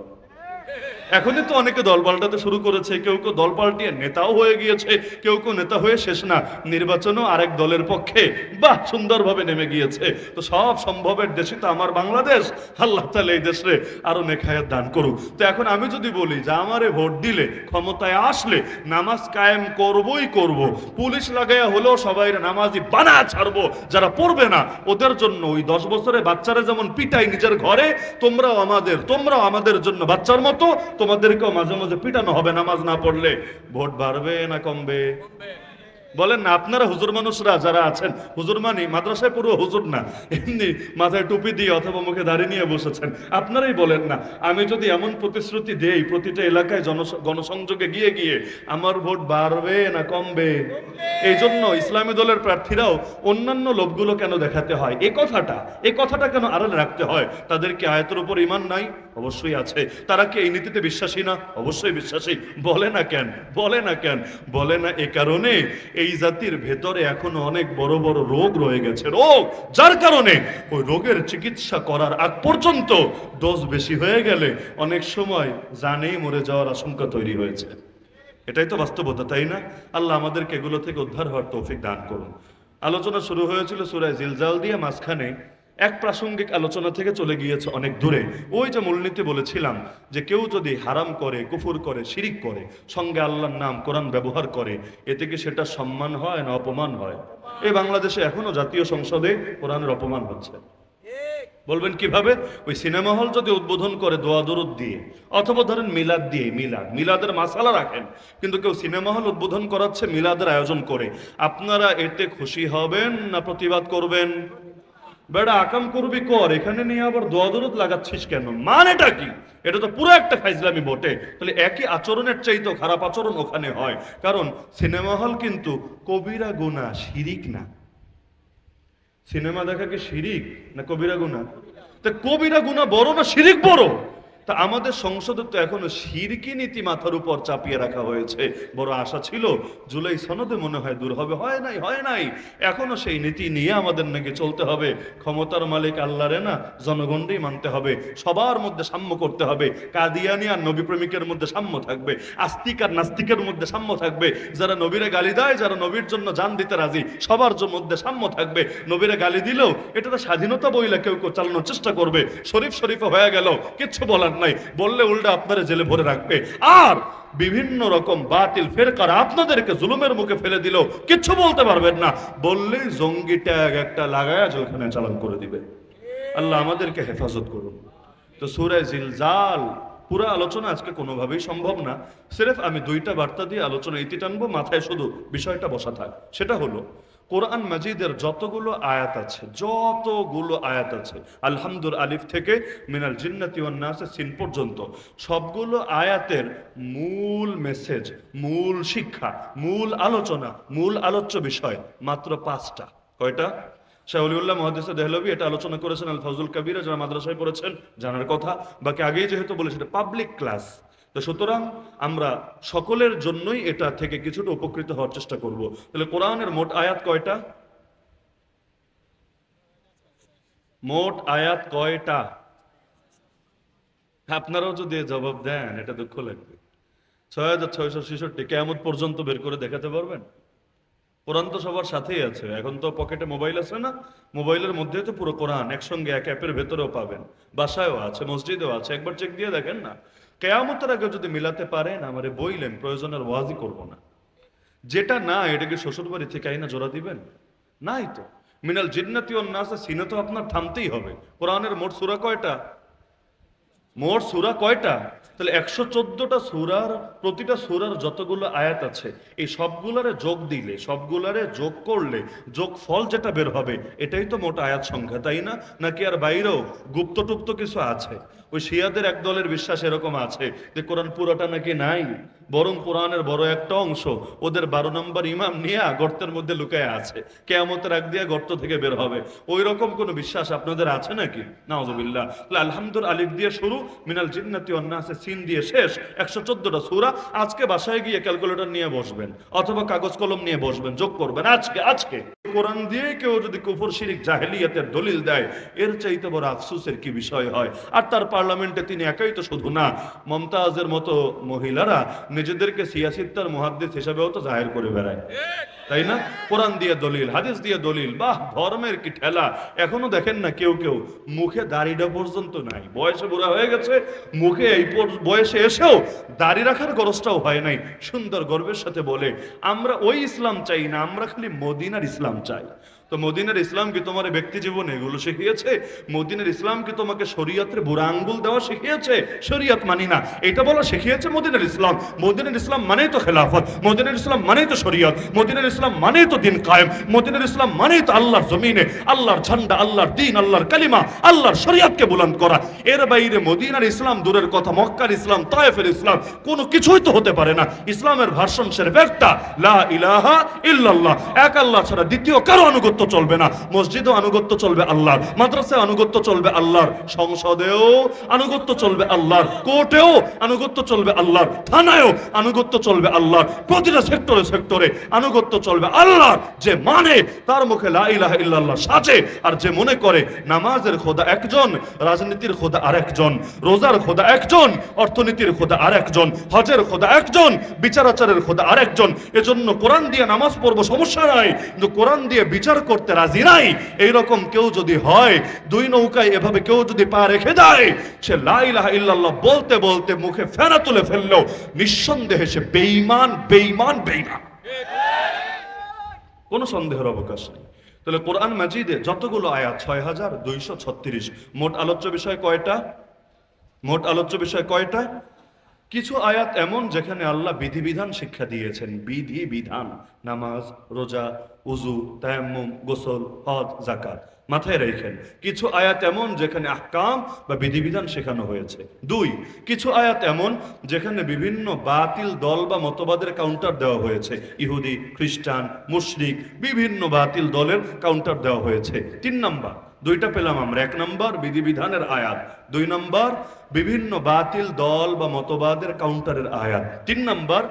এখনই তো অনেকে দল পাল্টাতে শুরু করেছে, কেউ কেউ দল পাল্টিয়ে নেতাও হয়ে গিয়েছে, কেউ কেউ নেতা হয়ে শেষ না, নির্বাচনও আরেক দলের পক্ষে বাহ সুন্দরভাবে নেমে গিয়েছে। তো সব সম্ভবের দেশে তো আমার বাংলাদেশ, আল্লাহ তাআলা এই দেশে আরো নেখায়াত দান করুক। তো এখন আমি যদি বলি যে আমারে ভোট দিলে ক্ষমতায় আসলে নামাজ কায়েম করবই করব, পুলিশ লাগাইয়া হলেও সবাই নামাজি বানা ছাড়বো, যারা পড়বে না ওদের জন্য ওই 10 বছরের বাচ্চারা যেমন পিটাই নিজের ঘরে, তোমরাও আমাদের জন্য বাচ্চার মতো তোমাদেরকেও মাঝে মাঝে পিটানো হবে নামাজ না পড়লে। ভোট বাড়বে না কমবে? বলেন না আপনারা হুজুর মানুষরা যারা আছেন, হুজুর মানি মাদ্রাসায় পুরো হুজুর না, এমনি মাথায় টুপি দিয়ে অথবা মুখে দাড়ি নিয়ে বসেছেন, আপনারাই বলেন না আমি যদি এমন প্রতিশ্রুতি দেই প্রতিটা এলাকায় গণসংযোগে গিয়ে গিয়ে, আমার ভোট বাড়বে না কমবে? এই জন্য ইসলামী দলের প্রার্থীরাও অন্যান্য লোভগুলো কেন দেখাতে হয়, এই কথাটা কেন আড়ালে রাখতে হয়? তাদের কি আয়াতের উপর ঈমান নাই? অবশ্যই আছে। তারা কি এই নীতিতে বিশ্বাসী না? অবশ্যই বিশ্বাসী। বলে না কেন? বলে না এ কারণে এই জাতির ভেতরে এখনো অনেক বড় বড় রোগ রয়ে গেছে, রোগ যার কারণে ওই রোগের চিকিৎসা করার আগ পর্যন্ত ডোজ বেশি হয়ে গেলে অনেক সময় জানেই মরে যাওয়ার আশঙ্কা তৈরি হয়েছে। এটাই তো বাস্তবতা, তাই না? আল্লাহ আমাদেরকে এগুলো থেকে উদ্ধার হওয়ার তৌফিক দান করুন। আলোচনা শুরু হয়েছিল সূরা জিলজাল দিয়ে, মাঝখানে এক প্রাসঙ্গিক আলোচনা থেকে চলে গিয়েছে অনেক দূরে। ওই যে মূলনীতি বলেছিলাম যে কেউ যদি হারাম করে, কুফর করে, শিরিক করে, সঙ্গে আল্লাহর নাম কোরআন ব্যবহার করে, এতে কি সেটা সম্মান হয় না অপমান হয়? এই বাংলাদেশে এখনো জাতীয় সংসদে কোরআনের অপমান হচ্ছে। বলবেন কিভাবে? ওই সিনেমা হল যদি উদ্বোধন করে দোয়া দরুদ দিয়ে, অথবা ধরেন মিলাদ দিয়ে, মিলাদের মাসালা রাখেন, কিন্তু কেউ সিনেমা হল উদ্বোধন করাচ্ছে মিলাদের আয়োজন করে, আপনারা এতে খুশি হবেন না প্রতিবাদ করবেন? বেড়া আকাম করবি কর, এখানে নিয়ে আবার দোয়া দরুদ লাগাচ্ছিস কেন? মানেটা কি? এটা তো পুরো একটা ফাইজলামি বটে। তাহলে একই আচরণের চাইতেও খারাপ আচরণ ওখানে হয়, কারণ সিনেমা হল কিন্তু কবিরা গুনাহ, শিরিক না। সিনেমা দেখা কি শিরিক না কবিরা গুনাহ? তা কবিরা গুনাহ বড় না শিরিক বড়? তা আমাদের সংসদে তো এখনো শিরকি নীতি মাথার উপর চাপিয়ে রাখা হয়েছে। বড় আশা ছিল জুলাই সনদে মনে হয় দূর হবে, হয় নাই। এখনো সেই নীতি নিয়ে আমাদের নাকি চলতে হবে। ক্ষমতার মালিক আল্লাহরে না, জনগণকেই মানতে হবে, সবার মধ্যে সাম্য করতে হবে। কাদিয়ানি আর নবী প্রেমিকের মধ্যে সাম্য থাকবে, আস্তিক আর নাস্তিকের মধ্যে সাম্য থাকবে, যারা নবীরে গালি দেয়, যারা নবীর জন্য জান দিতে রাজি, সবার মধ্যে সাম্য থাকবে। নবীরে গালি দিলেও এটা তো স্বাধীনতা বইলে কেউ চালানোর চেষ্টা করবে। শরীফে হয়ে গেল, কিচ্ছু বলার নাই, বললে উল্টা আপনারা জেলে ভরে রাখবে। আর বিভিন্ন রকম বাতিল ফেরকারা আপনাদেরকে জুলুমের মুখে ফেলে দিল, কিচ্ছু বলতে পারবেন না, বললেই জঙ্গি ট্যাগ একটা লাগায়া জেলখানে চালান করে দিবে। আল্লাহ আমাদেরকে হেফাজত করুন। তো সূরা জিলজাল পুরো আলোচনা আজকে কোনোভাবেই সম্ভব না। সিরেফ আমি দুইটা বার্তা দিয়ে আলোচনা ইতি টানবো, মাথায় শুধু বিষয়টা বসা থাক। সেটা হলো কোরআন মাজিদের যতগুলো আয়াত আছে আলহামদুল আলিফ থেকে মিনাল জিন্নাতি ওয়ান নাসে সিন পর্যন্ত, সবগুলো আয়াতের মূল মেসেজ, মূল শিক্ষা, মূল আলোচনা, মূল আলোচ্য বিষয় মাত্র 5টা। কয়টা? শাহ ওলিউল্লাহ মুহাদ্দিস দেহলভী এটা আলোচনা করেছেন আল ফাজুল কাবীরে, যারা মাদ্রাসায় পড়েছেন জানার কথা। বাকি আগেই যেহেতু বলেছি এটা পাবলিক ক্লাস, তো সুতরাং আমরা সকলের জন্যই এটা থেকে কিছুটা উপকৃত হওয়ার চেষ্টা করব। তাহলে কোরআনের মোট আয়াত কয়টা? মোট আয়াত কয়টা? আপনারাও যদি জবাব দেন এটা দুঃখ লাগবে। 6666 কিয়ামত পর্যন্ত বের করে দেখাতে পারবেন? কোরআন তো সবার সাথেই আছে, এখন তো পকেটে মোবাইল আছে না, মোবাইলের মধ্যে তো পুরো কোরআন একসঙ্গে এক অ্যাপের ভেতরেও পাবেন, বাসায়ও আছে, মসজিদেও আছে, একবার চেক দিয়ে দেখেন না। কেয়ামতের আগে যদি মিলাতে পারেন আমারে বইলেন, প্রয়োজনের ওয়াজি করব না। যেটা না এটাকে শ্বশুর বাড়ি থেকে আইনা জোড়া দিবেন? নাই তো। মিনাল জিন্নাতি ওয়ান নাস সিনে তো আপনার থামতেই হবে। কোরআনের মোট সূরা কয়টা? মোট সূরা কয়টা? তাহলে 114টা সূরার, প্রতিটা সূরার যতগুলো আয়াত আছে এই সবগুলারে যোগ দিলে, সবগুলারে যোগ করলে যোগ ফল যেটা বের হবে এটাই তো মোট আয়াত সংখ্যা, তাই না? নাকি আর বাইরেও গুপ্তটুপ্ত কিছু আছে? ওই শিয়াদের এক দলের বিশ্বাস এরকম আছে যে কোরআন পুরোটা নাকি নাই, বরং কোরআনের বড় একটা অংশ ওদের 12 নম্বর ইমাম নিয়ে গর্তের মধ্যে লুকায় আছে, কিয়ামতের আগ দিয়ে গর্ত থেকে বের হবে। ওই রকম কোনো বিশ্বাস আপনাদের আছে নাকি? নাউযুবিল্লাহ। তাহলে আলহামদুল আলিফ দিয়ে শুরু, মিনাল জিন্নাতি ওয়ান নাসে সিন দিয়ে শেষ, 114টা সূরা। আজকে বাসায় গিয়ে ক্যালকুলেটর নিয়ে বসবেন অথবা কাগজ কলম নিয়ে বসবেন, যোগ করবেন। আজকে কোরআন দিয়ে কেউ যদি কুফর শিরিক জাহেলিয়াতের দলিল দেয়, এর চাইতে বড় আফসোসের কি বিষয় হয়? আর তার পার্লামেন্টে তিনি একাই তো শুধু না, মমতাজের মতো মহিলারা নিজেদেরকে সিয়াসিত্তার মুহাদ্দিস হিসেবেও তো জাহির করে বেড়ায়, তাই না? কোরআন দিয়ে দলিল, হাদিস দিয়ে দলিল, বাহ ধর্মের কি ঠেলা! এখনো দেখেন না কেউ মুখে দাড়িটা পর্যন্ত নাই, বয়সে বুড়া হয়ে গেছে, মুখে এই বয়সে এসেও দাড়ি রাখার গরজটাও হয় নাই। সুন্দর গর্বের সাথে বলে আমরা ওই ইসলাম চাই না, আমরা খালি মদিনার ইসলাম চাই। তো মদিনার ইসলাম কি তোমার ব্যক্তি জীবনে এগুলো শিখিয়েছে? মদিনার ইসলাম কি তোমাকে শরীয়তের বুড়া আঙ্গুল দেওয়া শিখিয়েছে? শরীয়ত মানি না এটা বলা শিখিয়েছে মদিনার ইসলাম? মদিনার ইসলাম মানেই তো খেলাফত, মদিনার ইসলাম মানেই তো শরীয়ত, মদিনার ইসলাম মানেই তো দিন কায়েম, মদিনার ইসলাম মানেই তো আল্লাহর জমিনে আল্লাহর ঝান্ডা, আল্লাহর দিন, আল্লাহর কালিমা, আল্লাহর শরীয়তকে বুলন্দ করা। এর বাইরে মদিনার ইসলাম দূরের কথা, মক্কার ইসলাম, তায়েফের ইসলাম কোনো কিছুই তো হতে পারে না। ইসলামের ভার্সন সেরফ একটা, লা ইলাহা ইল্লাল্লাহ, এক আল্লাহ ছাড়া দ্বিতীয় কারো আনুগত্য আনুগত্য চলবে না, মসজিদেও আনুগত্য চলবে আল্লাহর, মাদ্রাসায় আনুগত্য চলবে আল্লাহর, সংসদেও আনুগত্য চলবে আল্লাহর, কোর্টেও আনুগত্য চলবে আল্লাহর, থানায়ও আনুগত্য চলবে আল্লাহর, প্রতিটা সেক্টরে সেক্টরে আনুগত্য চলবে আল্লাহর। যে মানে তার মুখে লা ইলাহা ইল্লাল্লাহ সাজে, আর যে মনে করে নামাজের খোদা একজন, রাজনীতির খোদা আরেকজন, রোজার খোদা একজন, অর্থনীতির খোদা আরেকজন, হজের খোদা একজন, বিচারাচারের খোদা আরেকজন, এজন্য কোরআন দিয়ে নামাজ পড়বো সমস্যা নাই, কিন্তু কোরআন দিয়ে বিচার করতে রাজি নাই, এইরকম কেউ যদি হয়, দুই নৌকায় এভাবে কেউ যদি পা রেখে দেয়, সে লা ইলাহা ইল্লাল্লাহ বলতে বলতে মুখে ফেনা তুলে ফেললেও নিঃসন্দেহে সে বেঈমান বেঈমান বেঈমান, কোনো সন্দেহের অবকাশ নেই। তাহলে কোরআন মাজিদে যতগুলো আয়াত ৬,২৩৬, মোট আলোচ্য বিষয় কয়টা? মোট আলোচ্য বিষয় কয়টা? কিছু আয়াত এমন যেখানে আল্লাহ বিধিবিধান শিক্ষা দিয়েছেন, বিধিবিধান, নামাজ, রোজা, উজু, তায়াম্মুম, গোসল, হজ, যাকাত, মাথায় রেখেন। কিছু আয়াত এমন যেখানে আহকাম বা বিধিবিধান শেখানো হয়েছে। দুই, কিছু আয়াত এমন যেখানে বিভিন্ন বাতিল দল বা মতবাদের কাউন্টার দেওয়া হয়েছে, ইহুদি, খ্রিস্টান, মুশরিক, বিভিন্ন বাতিল দলের কাউন্টার দেওয়া হয়েছে। তিন নাম্বার, দুইটা পেলাম আমরা, এক নম্বর বিধিবিধানের আয়াত, দুই নম্বর বিভিন্ন বাতিল দল বা মতবাদের কাউন্টারের আয়াত, তিন নম্বর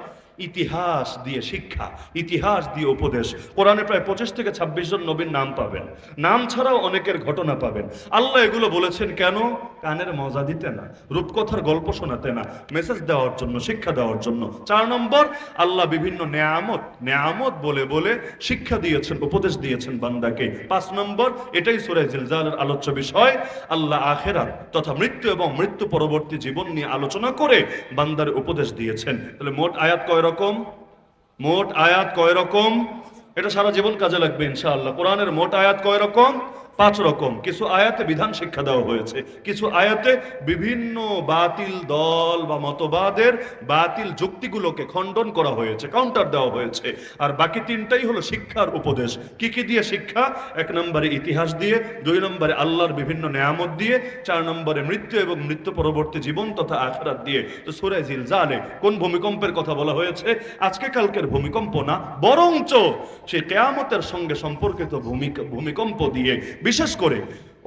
ইতিহাস দিয়ে শিক্ষা, ইতিহাস দিয়ে উপদেশ। কোরআনে প্রায় 25 থেকে 26 জন নবীর নাম পাবেন, নাম ছাড়াও অনেকের ঘটনা পাবেন। আল্লাহ এগুলো বলেছেন কেন? কানের মজা দিতে না, রূপকথার গল্প শোনাতে না, মেসেজ দেওয়ার জন্য, শিক্ষা দেওয়ার জন্য। 4 নম্বর, আল্লাহ বিভিন্ন নেয়ামত নেয়ামত বলে বলে শিক্ষা দিয়েছেন, উপদেশ দিয়েছেন বান্দাকে। 5 নম্বর, এটাই সূরা জিলজালের আলোচ্য বিষয়, আল্লাহ আখিরাত তথা মৃত্যু এবং মৃত্যু পরবর্তী জীবন নিয়ে আলোচনা করে বান্দার উপদেশ দিয়েছেন। তাহলে মোট আয়াত কয় রকম? মোট আয়াত কয় রকম? এটা সারা জীবন কাজে লাগবে ইনশাআল্লাহ। কোরআনের মোট আয়াত কয় রকম? 5 রকম। কিছু আয়াতে বিধান শিক্ষা দেওয়া হয়েছে, কিছু আয়াতে বিভিন্ন বাতিল দল বা মতবাদের বাতিল যুক্তিগুলোকে খণ্ডন করা হয়েছে, কাউন্টার দেওয়া হয়েছে। আর বাকি 3টাই হলো শিক্ষার উপদেশ। কি কি দিয়ে শিক্ষা? 1 নম্বরে ইতিহাস দিয়ে, 2 নম্বরে আল্লাহর বিভিন্ন নেয়ামত দিয়ে, 4 নম্বরে মৃত্যু এবং মৃত্যু পরবর্তী জীবন তথা আখিরাত দিয়ে। তো সূরা জিলজালে কোন ভূমিকম্পের কথা বলা হয়েছে? আজকে কালকের ভূমিকম্প না, বরঞ্চ সেই কিয়ামতের সঙ্গে সম্পর্কিত ভূমিকম্প দিয়ে। বিশেষ করে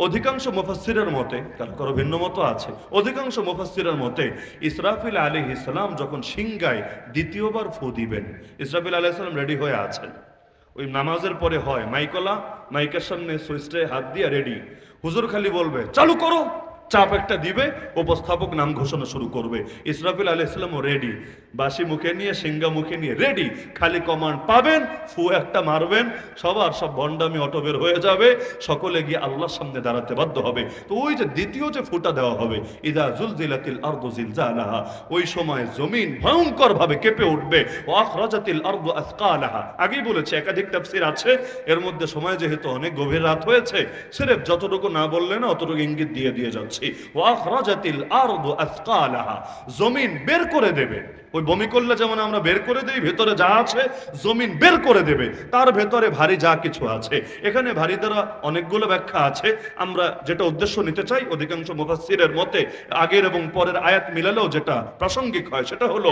অধিকাংশ মুফাসসিরের মতে, কারো ভিন্ন মত আছে, অধিকাংশ মুফাসসিরের মতে ইসরাফিল আলাইহিস সালাম যখন সিংগায় দ্বিতীয়বার ফু দিবেন, ইসরাফিল আলাইহিস সালাম রেডি হয়ে আছেন। ওই নামাজের পরে হয় মাইকলা, মাইকের সামনে সুইচে হাত দিয়ে রেডি, হুজুর খালি বলবে চালু করো, চাপ একটা দিবে, উপস্থাপক নাম ঘোষণা শুরু করবে। ইসরাফিল আলাইহিস সালামও রেডি, বাঁশি মুখে নিয়ে, সিংহা মুখে নিয়ে রেডি, খালি কমান্ড পাবেন, ফু একটা মারবেন, সবার সব ভণ্ডামি অটো বের হয়ে যাবে, সকলে গিয়ে আল্লাহর সামনে দাঁড়াতে বাধ্য হবে। তো ওই যে দ্বিতীয় যে ফুটা দেওয়া হবে, ইদা জুলজিলাতিল আরদু জিলজালাহা, ওই সময় জমিন ভয়ঙ্কর ভাবে কেঁপে উঠবে। ওয়া আখরাজাতিল আরদু আসকালাহা, আগেই বলেছে, একাধিক তাফসীর আছে, এর মধ্যে সময় যেহেতু অনেক গভীর রাত হয়েছে, সিরেফ যতটুকু না বললে না অতটুকু ইঙ্গিত দিয়ে যাচ্ছে। ওয়া আখরাজাতিল আরদু আসকালাহা, জমিন বের করে দেবে। ওই বমি করলে যেমন আমরা বের করে দেই, ভেতরে যা আছে জমিন বের করে দেবে, তার ভেতরে ভারী যা কিছু আছে। এখানে ভারী দ্বারা অনেকগুলো ব্যাখ্যা আছে, আমরা যেটা উদ্দেশ্য নিতে চাই, অধিকাংশ মুফাসসিরের মতে আগের এবং পরের আয়াত মিলালেও যেটা প্রাসঙ্গিক হয় সেটা হলো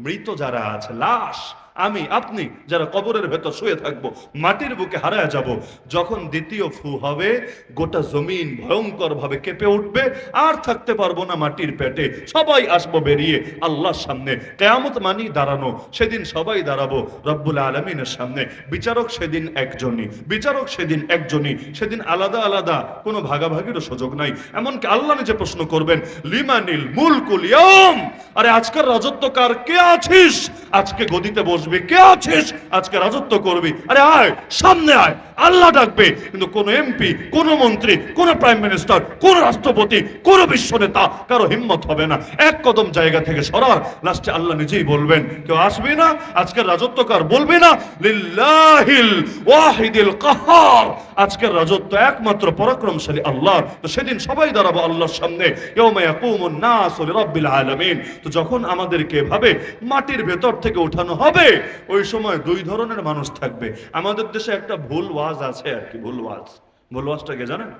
মৃত যারা আছে, লাশ, আমি আপনি যারা কবরের ভেতর শুয়ে থাকবো, মাটির বুকে হারায় যাব, যখন দ্বিতীয় ফু হবে গোটা জমিন ভয়ঙ্কর ভাবে কেঁপে উঠবে, আর থাকতে পারবো না মাটির পেটে, সবাই আসবো বেরিয়ে আল্লাহর সামনে। কিয়ামত মানি দাঁড়ানো, সেদিন সবাই দাঁড়াবো রব্বুল আলামিনের সামনে। বিচারক সেদিন একজনই, বিচারক সেদিন একজনই, সেদিন আলাদা আলাদা কোনো ভাগাভাগিরও সুযোগ নাই। এমনকি আল্লাহ নিজে প্রশ্ন করবেন, লিমানিল মুলকুল ইয়াউম, আরে আজকের রাজত্ব কার? কে আছিস আজকে গদিতে বসবি? কে আছিস আজকে রাজত্ব করবি? আরে আয়, সামনে আয়। আল্লাহ ডাকবে, কিন্তু কোন এমপি, কোন মন্ত্রী, কোন প্রাইম মিনিস্টার, কোন রাষ্ট্রপতি, কোন বিশ্ব নেতা কারো হিম্মত হবে না এক কদম জায়গা থেকে সরার। লাস্টে আল্লাহ নিজেই বলবেন, কেউ আসবে না, আজকের রাজত্ব কার? বলবে না লিল্লাহিল ওয়াহিদিল কাহ্হার, আজকের রাজত্ব একমাত্র পরাক্রমশালী আল্লাহ। তো সেদিন সবাই দাঁড়াবো আল্লাহর সামনে, ইয়াউমা ইয়াকুমুন নাসু লিরাব্বিল আলামিন। তো যখন আমাদেরকে এভাবে মাটির ভেতর থেকে উঠানো হবে, ওই সময় 2 ধরনের মানুষ থাকবে। আমাদের দেশে একটা ভুল ওয়াজ আছে আর কি, ভুল ওয়াজ। ভুল ওয়াজটাকে জানেন?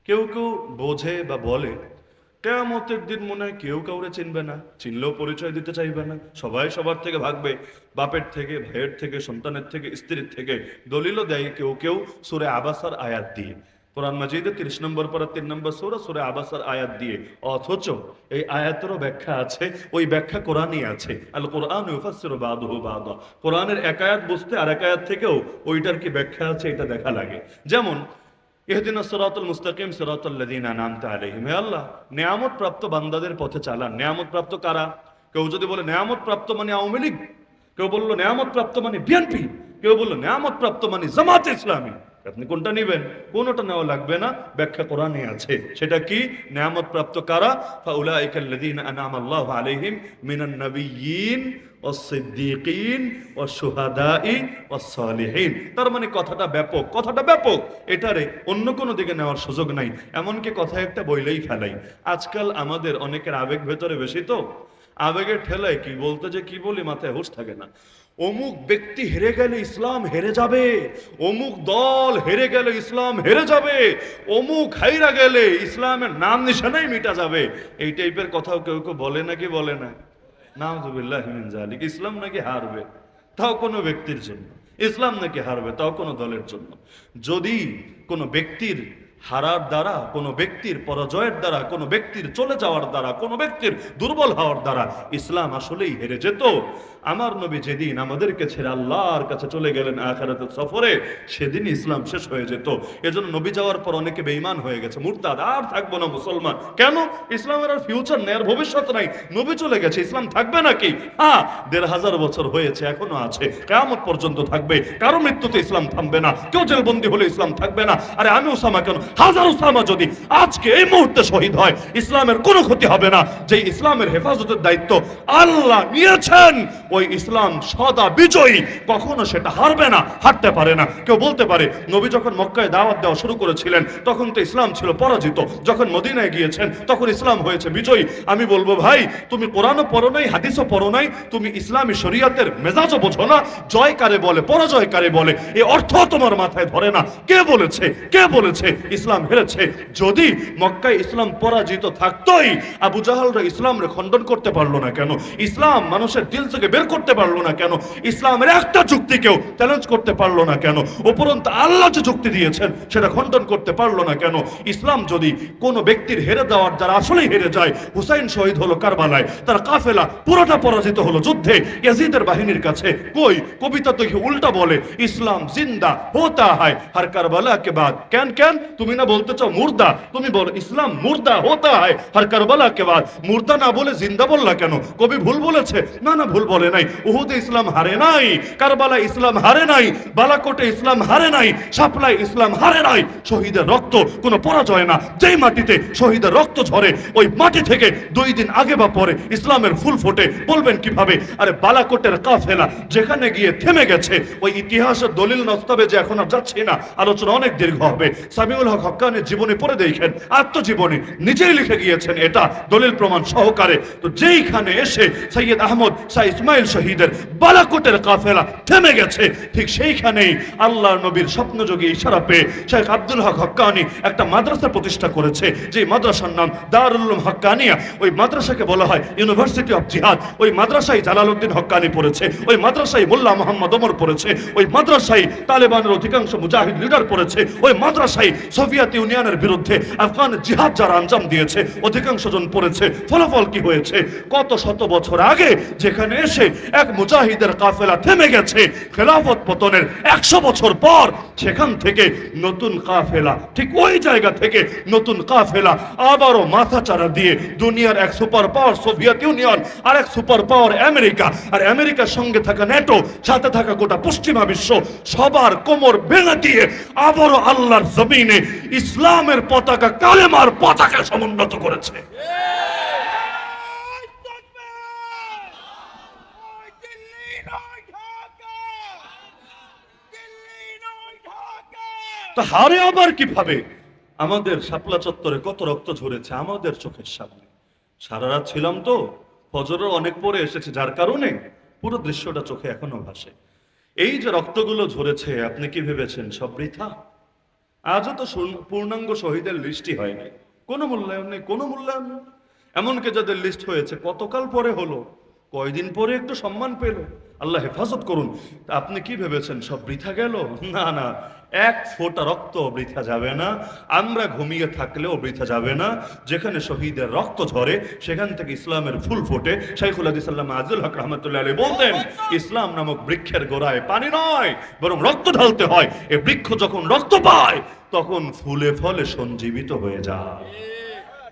কেউ কেউ বোঝে বা বলে কিয়ামতের দিন মনে হয় কেউ কাউরে চিনবে না, চিনলেও পরিচয় দিতে চাইবে না, সবাই সবার থেকে ভাগবে, বাপের থেকে, ভাইয়ের থেকে, সন্তানের থেকে, স্ত্রীর থেকে। দলিলও দেয় কেউ কেউ সূরা আবাসার আয়াত দিয়ে, কোরআন মাজিদে 30 নম্বর পরে 3 নম্বর সূরা আবাসার আয়াত দিয়ে। অথচ এই আয়াতেরও ব্যাখ্যা আছে, ওই ব্যাখ্যা কোরআনই আছে। আল কোরআন ইউফাসসিরু বাদুহু বাদা, কোরআনের এক আয়াত বুঝতে আর এক আয়াত থেকেও ওইটার কি ব্যাখ্যা আছে এটা দেখা লাগে। যেমন ইহদিনাস সিরাতাল মুস্তাকিম সিরাতাল লাযিনা আনআমতা আলাইহিম, হে আল্লাহ নেয়ামত প্রাপ্ত বান্দাদের পথে চালান। নেয়ামত প্রাপ্ত কারা? কেউ যদি বলে নেয়ামত প্রাপ্ত মানে আওয়ামী লীগ, কেউ বললো নেয়ামত প্রাপ্ত মানে বিএনপি, কেউ বললো নেয়ামত প্রাপ্ত মানে জামাত ইসলামী। আপনি কোনটা নেবেন? কোনটা নেওয়া লাগবে না, ব্যাখ্যা কোরআনে আছে। সেটা কি? নেয়ামত প্রাপ্ত কারা? ফাউলাইকাল লাযিনা আনআমা আল্লাহু আলাইহিম মিনান নাবিয়্যিন ওয়াস-সিদ্দীকিন ওয়াশ-শুহাদাই ওয়াস-সালিহিন। তার মানে কথাটা ব্যাপক, কথাটা ব্যাপক, এটারে অন্য কোনো দিকে নেওয়ার সুযোগ নাই। এমনকি কথা একটা বইলেই ফেলাই। আজকাল আমাদের অনেকের আবেগ ভেতরে বেশি, তো আবেগের ঠেলায় কি বলতে যে কি বলি মাথায় হুঁশ থাকে না। অমুক ব্যক্তি হেরে গেলে ইসলাম হেরে যাবে, অমুক দল হেরে গেলে ইসলাম হেরে যাবে, অমুক হাইরা গেলে ইসলামের নাম নিশানাই মিটা যাবে। এই টাইপের কথাও কেউ কেউ বলে নাকি বলে না? নাউযুবিল্লাহি মিন যালিক। ইসলাম নাকি হারবে, তাও কোনো ব্যক্তির জন্য। ইসলাম নাকি হারবে, তাও কোনো দলের জন্য। যদি কোনো ব্যক্তির হারার দ্বারা, কোনো ব্যক্তির পরাজয়ের দ্বারা, কোনো ব্যক্তির চলে যাওয়ার দ্বারা, কোনো ব্যক্তির দুর্বল হওয়ার দ্বারা ইসলাম আসলেই হেরে যেত, আমার নবী যেদিন আমাদেরকে ছেড়ে আল্লাহর কাছে চলে গেলেন আখিরাতের সফরে, সেদিন ইসলাম শেষ হয়ে যেত। এজন্য নবী যাওয়ার পর অনেকে বেঈমান হয়ে গেছে, মুরতাদ, আর থাকবো না মুসলমান। কেন? ইসলামের আর ফিউচার নেই, আর ভবিষ্যৎ নাই। নবী চলে গেছে, ইসলাম থাকবে নাকি? হ্যাঁ, 1500 বছর হয়েছে, এখনো আছে, কিয়ামত পর্যন্ত থাকবে। কারো মৃত্যুতে ইসলাম থামবে না, কেউ জেলবন্দি হলে ইসলাম থাকবে না। আরে আমি ওসামা কেন, হাজার ওসামা যদি আজকে এই মুহূর্তে শহীদ হয়, ইসলামের কোনো ক্ষতি হবে না। যে ইসলামের হেফাজতের দায়িত্ব আল্লাহ নিয়েছেন, ওই ইসলাম সদা বিজয়ী, কখনো সেটা হারবে না, হারতে পারে না। কেউ বলতে পারে নবী যখন মক্কায় দাওয়াত দেওয়া শুরু করেছিলেন তখন তো ইসলাম ছিল পরাজিত, যখন মদিনায় গিয়েছেন তখন ইসলাম হয়েছে বিজয়ী। আমি বলবো ভাই, তুমি কোরআনও পড়ো নাই, হাদিসও পড়ো নাই, তুমি ইসলামী শরীয়তের মেজাজও বোঝো না। জয় কারে বলে, পরাজয় কারে বলে, এই অর্থ তোমার মাথায় ধরে না। কে বলেছে, কে বলেছে ইসলাম হেরেছে? যদি মক্কায় ইসলাম পরাজিত থাকতোই, আবু জাহালরা ইসলামরে খণ্ডন করতে পারলো না কেন? ইসলাম মানুষের দিল থেকে বের করতে পারলো না কেন? ইসলামের একটা যুক্তিকেও চ্যালেঞ্জ করতে পারলো না কেন? উপরন্তু আল্লাহ যে যুক্তি দিয়েছেন সেটা খণ্ডন করতে পারলো না কেন? ইসলাম যদি কোনো ব্যক্তির হেরে দেওয়ার দ্বারা আসলেই হেরে যায়, হুসাইন শহীদ হলো কারবালায়, তার কাফেলা পুরোটা পরাজিত হলো যুদ্ধে ইয়াজিদের বাহিনীর কাছে। কই, কবিতা তো উল্টা বলে, ইসলাম জিন্দা হোতা হয় হর কারবালা কে বাদ। কেন কেন? তুমি না বলতে চাও মুর্দা, তুমি বলো ইসলাম মুর্দা হোতা হয় হর কারবালা কে বাদ। মুর্দা না বলে জিন্দা বললা কেন? কবি ভুল বলেছে? না না, ভুল বলে নাই। উহুদে ইসলাম হারে নাই, কারবালায় ইসলাম হারে নাই, বালাকোটে ইসলাম হারে নাই, শাপলায় ইসলাম হারে নাই। শহীদের রক্ত কোনো পরাজয় না। যেই মাটিতে শহীদের রক্ত ঝরে, ওই মাটি থেকে 2 দিন আগে বা পরে ইসলামের ফুল ফোটে। বলবেন কিভাবে? আরে বালাকোটের কাফেলা যেখানে গিয়ে থেমে গেছে, ওই ইতিহাসের দলিল নস্তাবে যে এখন আর যাচ্ছি না, আলোচনা অনেক দীর্ঘ হবে। সামিউল হক হক্কানের জীবনী পড়ে দেখেন, আত্মজীবনী নিজেই লিখে গিয়েছেন এটা দলিল প্রমাণ সহকারে। তো যেইখানে এসে সৈয়দ আহমদ শাহ ইসমাইল শহীদের বালাকোটের কাফেলা থেমে গেছে, ঠিক সেইখানেই আল্লাহর নবীর স্বপ্নযোগী ইশারা পেয়ে শেখ আব্দুল হক হক্কানি একটা মাদ্রাসা প্রতিষ্ঠা করেছে, যে মাদ্রাসার নাম দারুল উলুম হক্কানিয়া। ওই মাদ্রাসাকে বলা হয় ইউনিভার্সিটি অফ জিহাদ। ওই মাদ্রাসায় জালালউদ্দিন হক্কানি পড়েছে, ওই মাদ্রাসায় মোল্লা মোহাম্মদ ওমর পড়েছে, ওই মাদ্রাসায় তালেবানের অধিকাংশ মুজাহিদ লিডার পড়েছে, ওই মাদ্রাসায় সোভিয়েত ইউনিয়নের বিরুদ্ধে আফগান জিহাদ যারা আঞ্জাম দিয়েছে অধিকাংশ জন পড়েছে। ফলাফল কি হয়েছে? কত শত বছর আগে যেখানে এসে এক মুজাহিদের কাফেলা থেমে গেছে, খেলাফত পতনের 100 বছর পর সেখান থেকে নতুন কাফেলা, ঠিক ওই জায়গা থেকে নতুন কাফেলা আবারও মাথাচাড়া দিয়ে দুনিয়ার এক সুপার পাওয়ার সোভিয়েত ইউনিয়ন, আর এক সুপার পাওয়ার আমেরিকা, আর আমেরিকার সঙ্গে থাকা ন্যাটো, সাথে থাকা গোটা পশ্চিমা বিশ্ব, সবার কোমর ভেঙে দিয়ে আবারও আল্লাহর জমিনে ইসলামের পতাকা, কালেমার পতাকা সমুন্নত করেছে। তো হারে আবার কিভাবে? আমাদের শাপলা চত্বরে কত রক্ত ঝরেছে আমাদের চোখের সামনে। সারা রাত ছিলাম তো, ফজরের অনেক পরে এসেছে, যার কারণে পুরো দৃশ্যটা চোখে এখনো ভাসে। এই যে রক্তগুলো ঝরেছে, আপনি কি ভেবেছেন সব বৃথা? আজও তো পূর্ণাঙ্গ শহীদের লিস্টই হয় নাই, কোনো মূল্যায়ন নেই, কোনো মূল্যায়ন নেই। এমনকি যাদের লিস্ট হয়েছে কতকাল পরে হলো, কয়দিন পরে একটু সম্মান পেল। আল্লাহ হেফাজত করুন। আপনি কি ভেবেছেন সব বৃথা গেল? না না, এক ফোঁটা রক্ত বৃথা যাবে না। আমরা ঘুমিয়ে থাকলেও বৃথা যাবে না। যেখানে শহীদের রক্ত ঝরে সেখান থেকে ইসলামের ফুল ফোটে। শাইখুল হাদিস আল্লামা আজিজুল হক রাহমাতুল্লাহ আলাইহি বলতেন, ইসলাম নামক বৃক্ষের গোড়ায় পানি নয় বরং রক্ত ঢালতে হয়। এই বৃক্ষ যখন রক্ত পায় তখন ফুলে ফলে সঞ্জীবিত হয়ে যায়।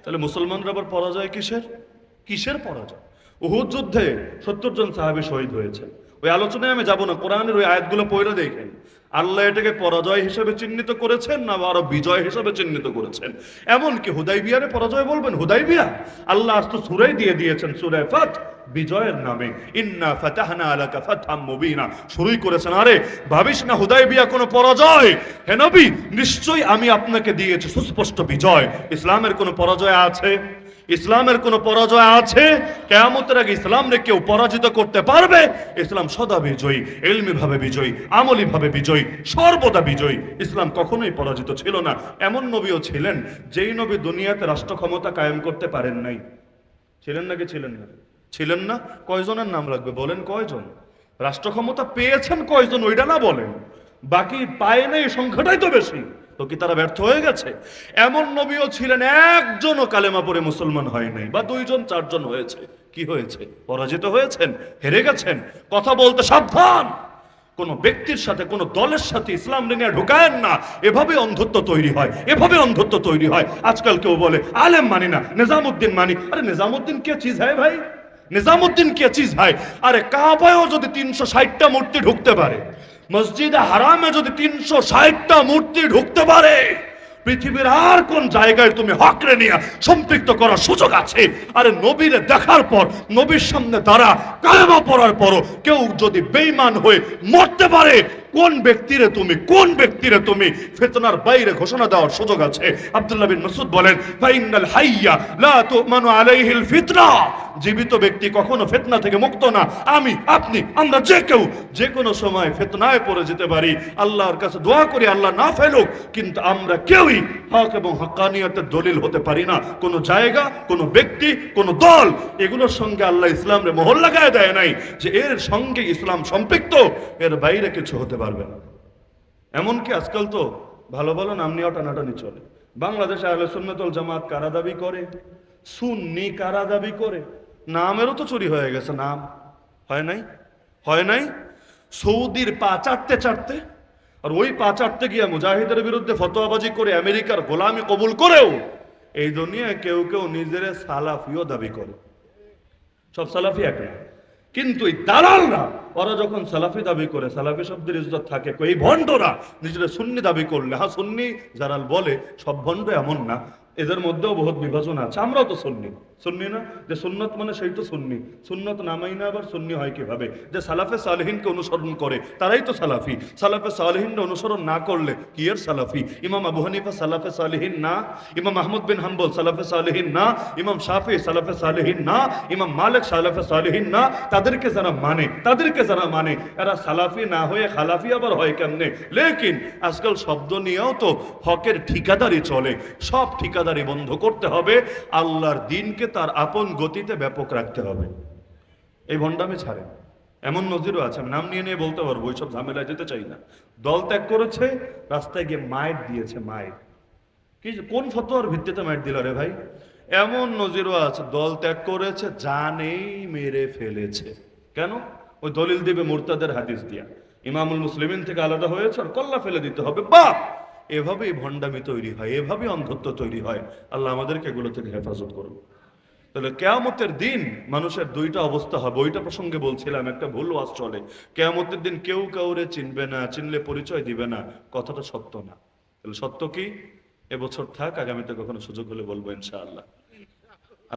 তাহলে মুসলমানরা আবার পরাজয় কিসের? কিসের পরাজয়? উহুদ যুদ্ধে 70 জন সাহাবী শহীদ হয়েছে। ওই আলোচনায় আমি যাব না, কোরআনের ওই আয়াতগুলো পড়ে দেখেন। আল্লাহ এটাকে পরাজয় হিসেবে চিহ্নিত করেছেন না আরো বিজয় হিসেবে চিহ্নিত করেছেন? এমনকি হুদাইবিয়ারে পরাজয় বলবেন? হুদাইবিয়া আল্লাহ আজ তো সূরাই দিয়ে দিয়েছেন, সূরা ফাত, বিজয়ের নামে ইন্না ফাতাহনা আলাকা ফাতহাম মুবিনা শুরুই করেছেন। আরে ভাবিস না হুদাইবিয়া কোনো পরাজয়। হে নবী, নিশ্চয়ই আমি আপনাকে দিয়েছি সুস্পষ্ট বিজয়। ইসলামের কোনো পরাজয় আছে? ইসলামের কোনো পরাজয় আছে? কিয়ামতের আগে ইসলামকে কেউ পরাজিত করতে পারবে? ইসলাম সদা বিজয়ী, ইলমি ভাবে বিজয়ী, আমলি ভাবে বিজয়ী, সর্বদা বিজয়ী। ইসলাম কখনোই পরাজিত ছিল না। এমন নবীও ছিলেন যেই নবী দুনিয়াতে রাষ্ট্র ক্ষমতা কায়েম করতে পারেন নাই। ছিলেন নাকি ছিলেন না? ছিলেন না। কয়জনের নাম লাগবে বলেন? কয়জন রাষ্ট্র ক্ষমতা পেয়েছেন? কয়জন ওইটা না বলেন, বাকি পায় নাই সংখ্যাটাই তো বেশি। তো কি তারা ব্যর্থ হয়ে গেছে? এমন নবীও ছিলেন একজনও কালেমা পড়ে মুসলমান হয় নাই, বা 2 জন 4 জন হয়েছে। কি হয়েছে? পরাজিত হয়েছেন, হেরে গেছেন। কথা বলতে সাবধান। কোন ব্যক্তির সাথে কোন দলের সাথে ইসলাম নিয়ে ঢুকায়েন না। এভাবে অন্ধত্ব তৈরি হয়, এভাবে অন্ধত্ব তৈরি হয়। আজকাল কেউ বলে আলেম মানি না, নিজামুদ্দিন মানি। আরে নিজামুদ্দিন কে চিজ হয় ভাই? নিজামুদ্দিন কে চিজ হয়? আরে কাবায়ও যদি 360টা মূর্তি ঢুকতে পারে, মসজিদে হারামে যদি 360টা মূর্তি ঢুকতে পারে, পৃথিবীর আর কোন জায়গায় তুমি হকরে নিয়ে সম্পৃক্ত করার সুযোগ আছে? আরে নবীরে দেখার পর, নবীর সামনে দাঁড়া কালেমা পড়ার পরও কেউ যদি বেঈমান হয়ে মরতে পারে, কোন ব্যক্তিরে তুমি ফিতনার বাইরে ঘোষণা দেওয়ার সুযোগ আছে? আব্দুল্লাহ বিন মাসউদ বলেন, ফাইনাল হাইয়া লা তুমানু আলাইহিল ফিতনা। জীবিত ব্যক্তি কখনো ফিতনা থেকে মুক্ত না। আমি, আপনি, আমরা যে কেউ যে কোনো সময় ফিতনায় পড়ে যেতে পারি। আল্লাহর কাছে দোয়া করি আল্লাহ না ফেলুক, কিন্তু আমরা কেউই হক এবং হক্কানিয়তের দলিল হতে পারি না। কোনো জায়গা, কোনো ব্যক্তি, কোনো দল, এগুলোর সঙ্গে আল্লাহ ইসলামরে মোহর লাগায় দেয় নাই যে এর সঙ্গে ইসলাম সম্পৃক্ত, এর বাইরে কিছু হতে পারবে না। এমনকি আজকাল তো ভালো ভালো নাম নিয়ে টানাটানি চলে। বাংলাদেশে আহলে সুন্নাত ওয়াল জামাত কারা দাবি করে, সুন্নি কারা দাবি করে। নামেরও তো চুরি হয়ে গেছে। নাম হয় নাই, হয় নাই। সৌদির পা চাটতে চাটতে, আর ওই পা চাটতে গিয়ে মুজাহিদের বিরুদ্ধে ফতোয়াবাজি করে আমেরিকার গোলামি কবুল করেও এই দুনিয়ায় কেউ কেউ নিজের সালাফিও দাবি করে। সব সালাফি এক না, কিন্তু এই দালালরা ওরা যখন সালাফি দাবি করে, সালাফি শব্দের ইজ্জত থাকে। এই ভণ্ডরা নিজেরা সুন্নি দাবি করলে, হ্যাঁ সুন্নি যারা বলে সব ভণ্ড এমন না, এদের মধ্যেও বহুত বিভাজন আছে। আমরাও তো সুন্নি, সুন্নি না? যে সুন্নত মানে সেই তো সুন্নি। সুন্নত নামাই না আবার সুন্নি হয় কিভাবে? যে সালাফে সালেহিনকে অনুসরণ করে তারাই তো সালাফি। সালাফে সালেহিনকে অনুসরণ না করলে কি এর সালাফি? ইমাম আবু হানিফা সালাফে সালেহিন না? ইমাম আহমদ বিন হাম্বল সালাফে সালেহিন না? ইমাম শাফি সালাফে সালেহিন না? ইমাম মালিক সালাফে সালেহিন না? তাদেরকে যারা মানে এরা সালাফি না হয়ে খালাফি আবার হয় কেমনে? লেকিন আজকাল শব্দ নিয়েও তো হকের ঠিকাদারি চলে। সব ঠিকাদারি বন্ধ করতে হবে, আল্লাহর দ্বীনকে তার আপন গতিতে ব্যাপক রাখতে হবে। এই ভণ্ডামি ছাড়েন। এমন নজিরও আছে, আমি নাম নিয়ে বলতে পারবো, ওইসব ঝামেলায় যেতে চাই না। দল ত্যাগ করেছে, রাস্তায় গিয়ে মাইট দিয়েছে। মাইট কি, কোন ফতোয়ার ভিত্তিতে মাইট দিল রে ভাই? এমন নজিরও আছে, দল ত্যাগ করেছে, জানেই মেরে ফেলেছে। কেন? ওই দলিল দিবে মুরতাদের হাদিস দিয়া, ইমামুল মুসলিমিন থেকে আলাদা হয়েছে আর কল্লা ফেলে দিতে হবে। বাহ, এভাবেই ভণ্ডামি তৈরি হয়, এভাবেই অন্ধত্ব তৈরি হয়। আল্লাহ আমাদেরকে এগুলো থেকে হেফাজত করুন। তাহলে কিয়ামতের দিন মানুষের 2টা অবস্থা হবে। ওইটা প্রসঙ্গে বলছিলাম, একটা ভুল ওয়াজ চলে, কিয়ামতের দিন কেউ কাউরে চিনবে না, চিনলে পরিচয় দিবে না। কথাটা সত্য না। তাহলে সত্য কি? এবছর থাক, আগামীতে কখনো সুযোগ হলে বলবো ইনশাআল্লাহ।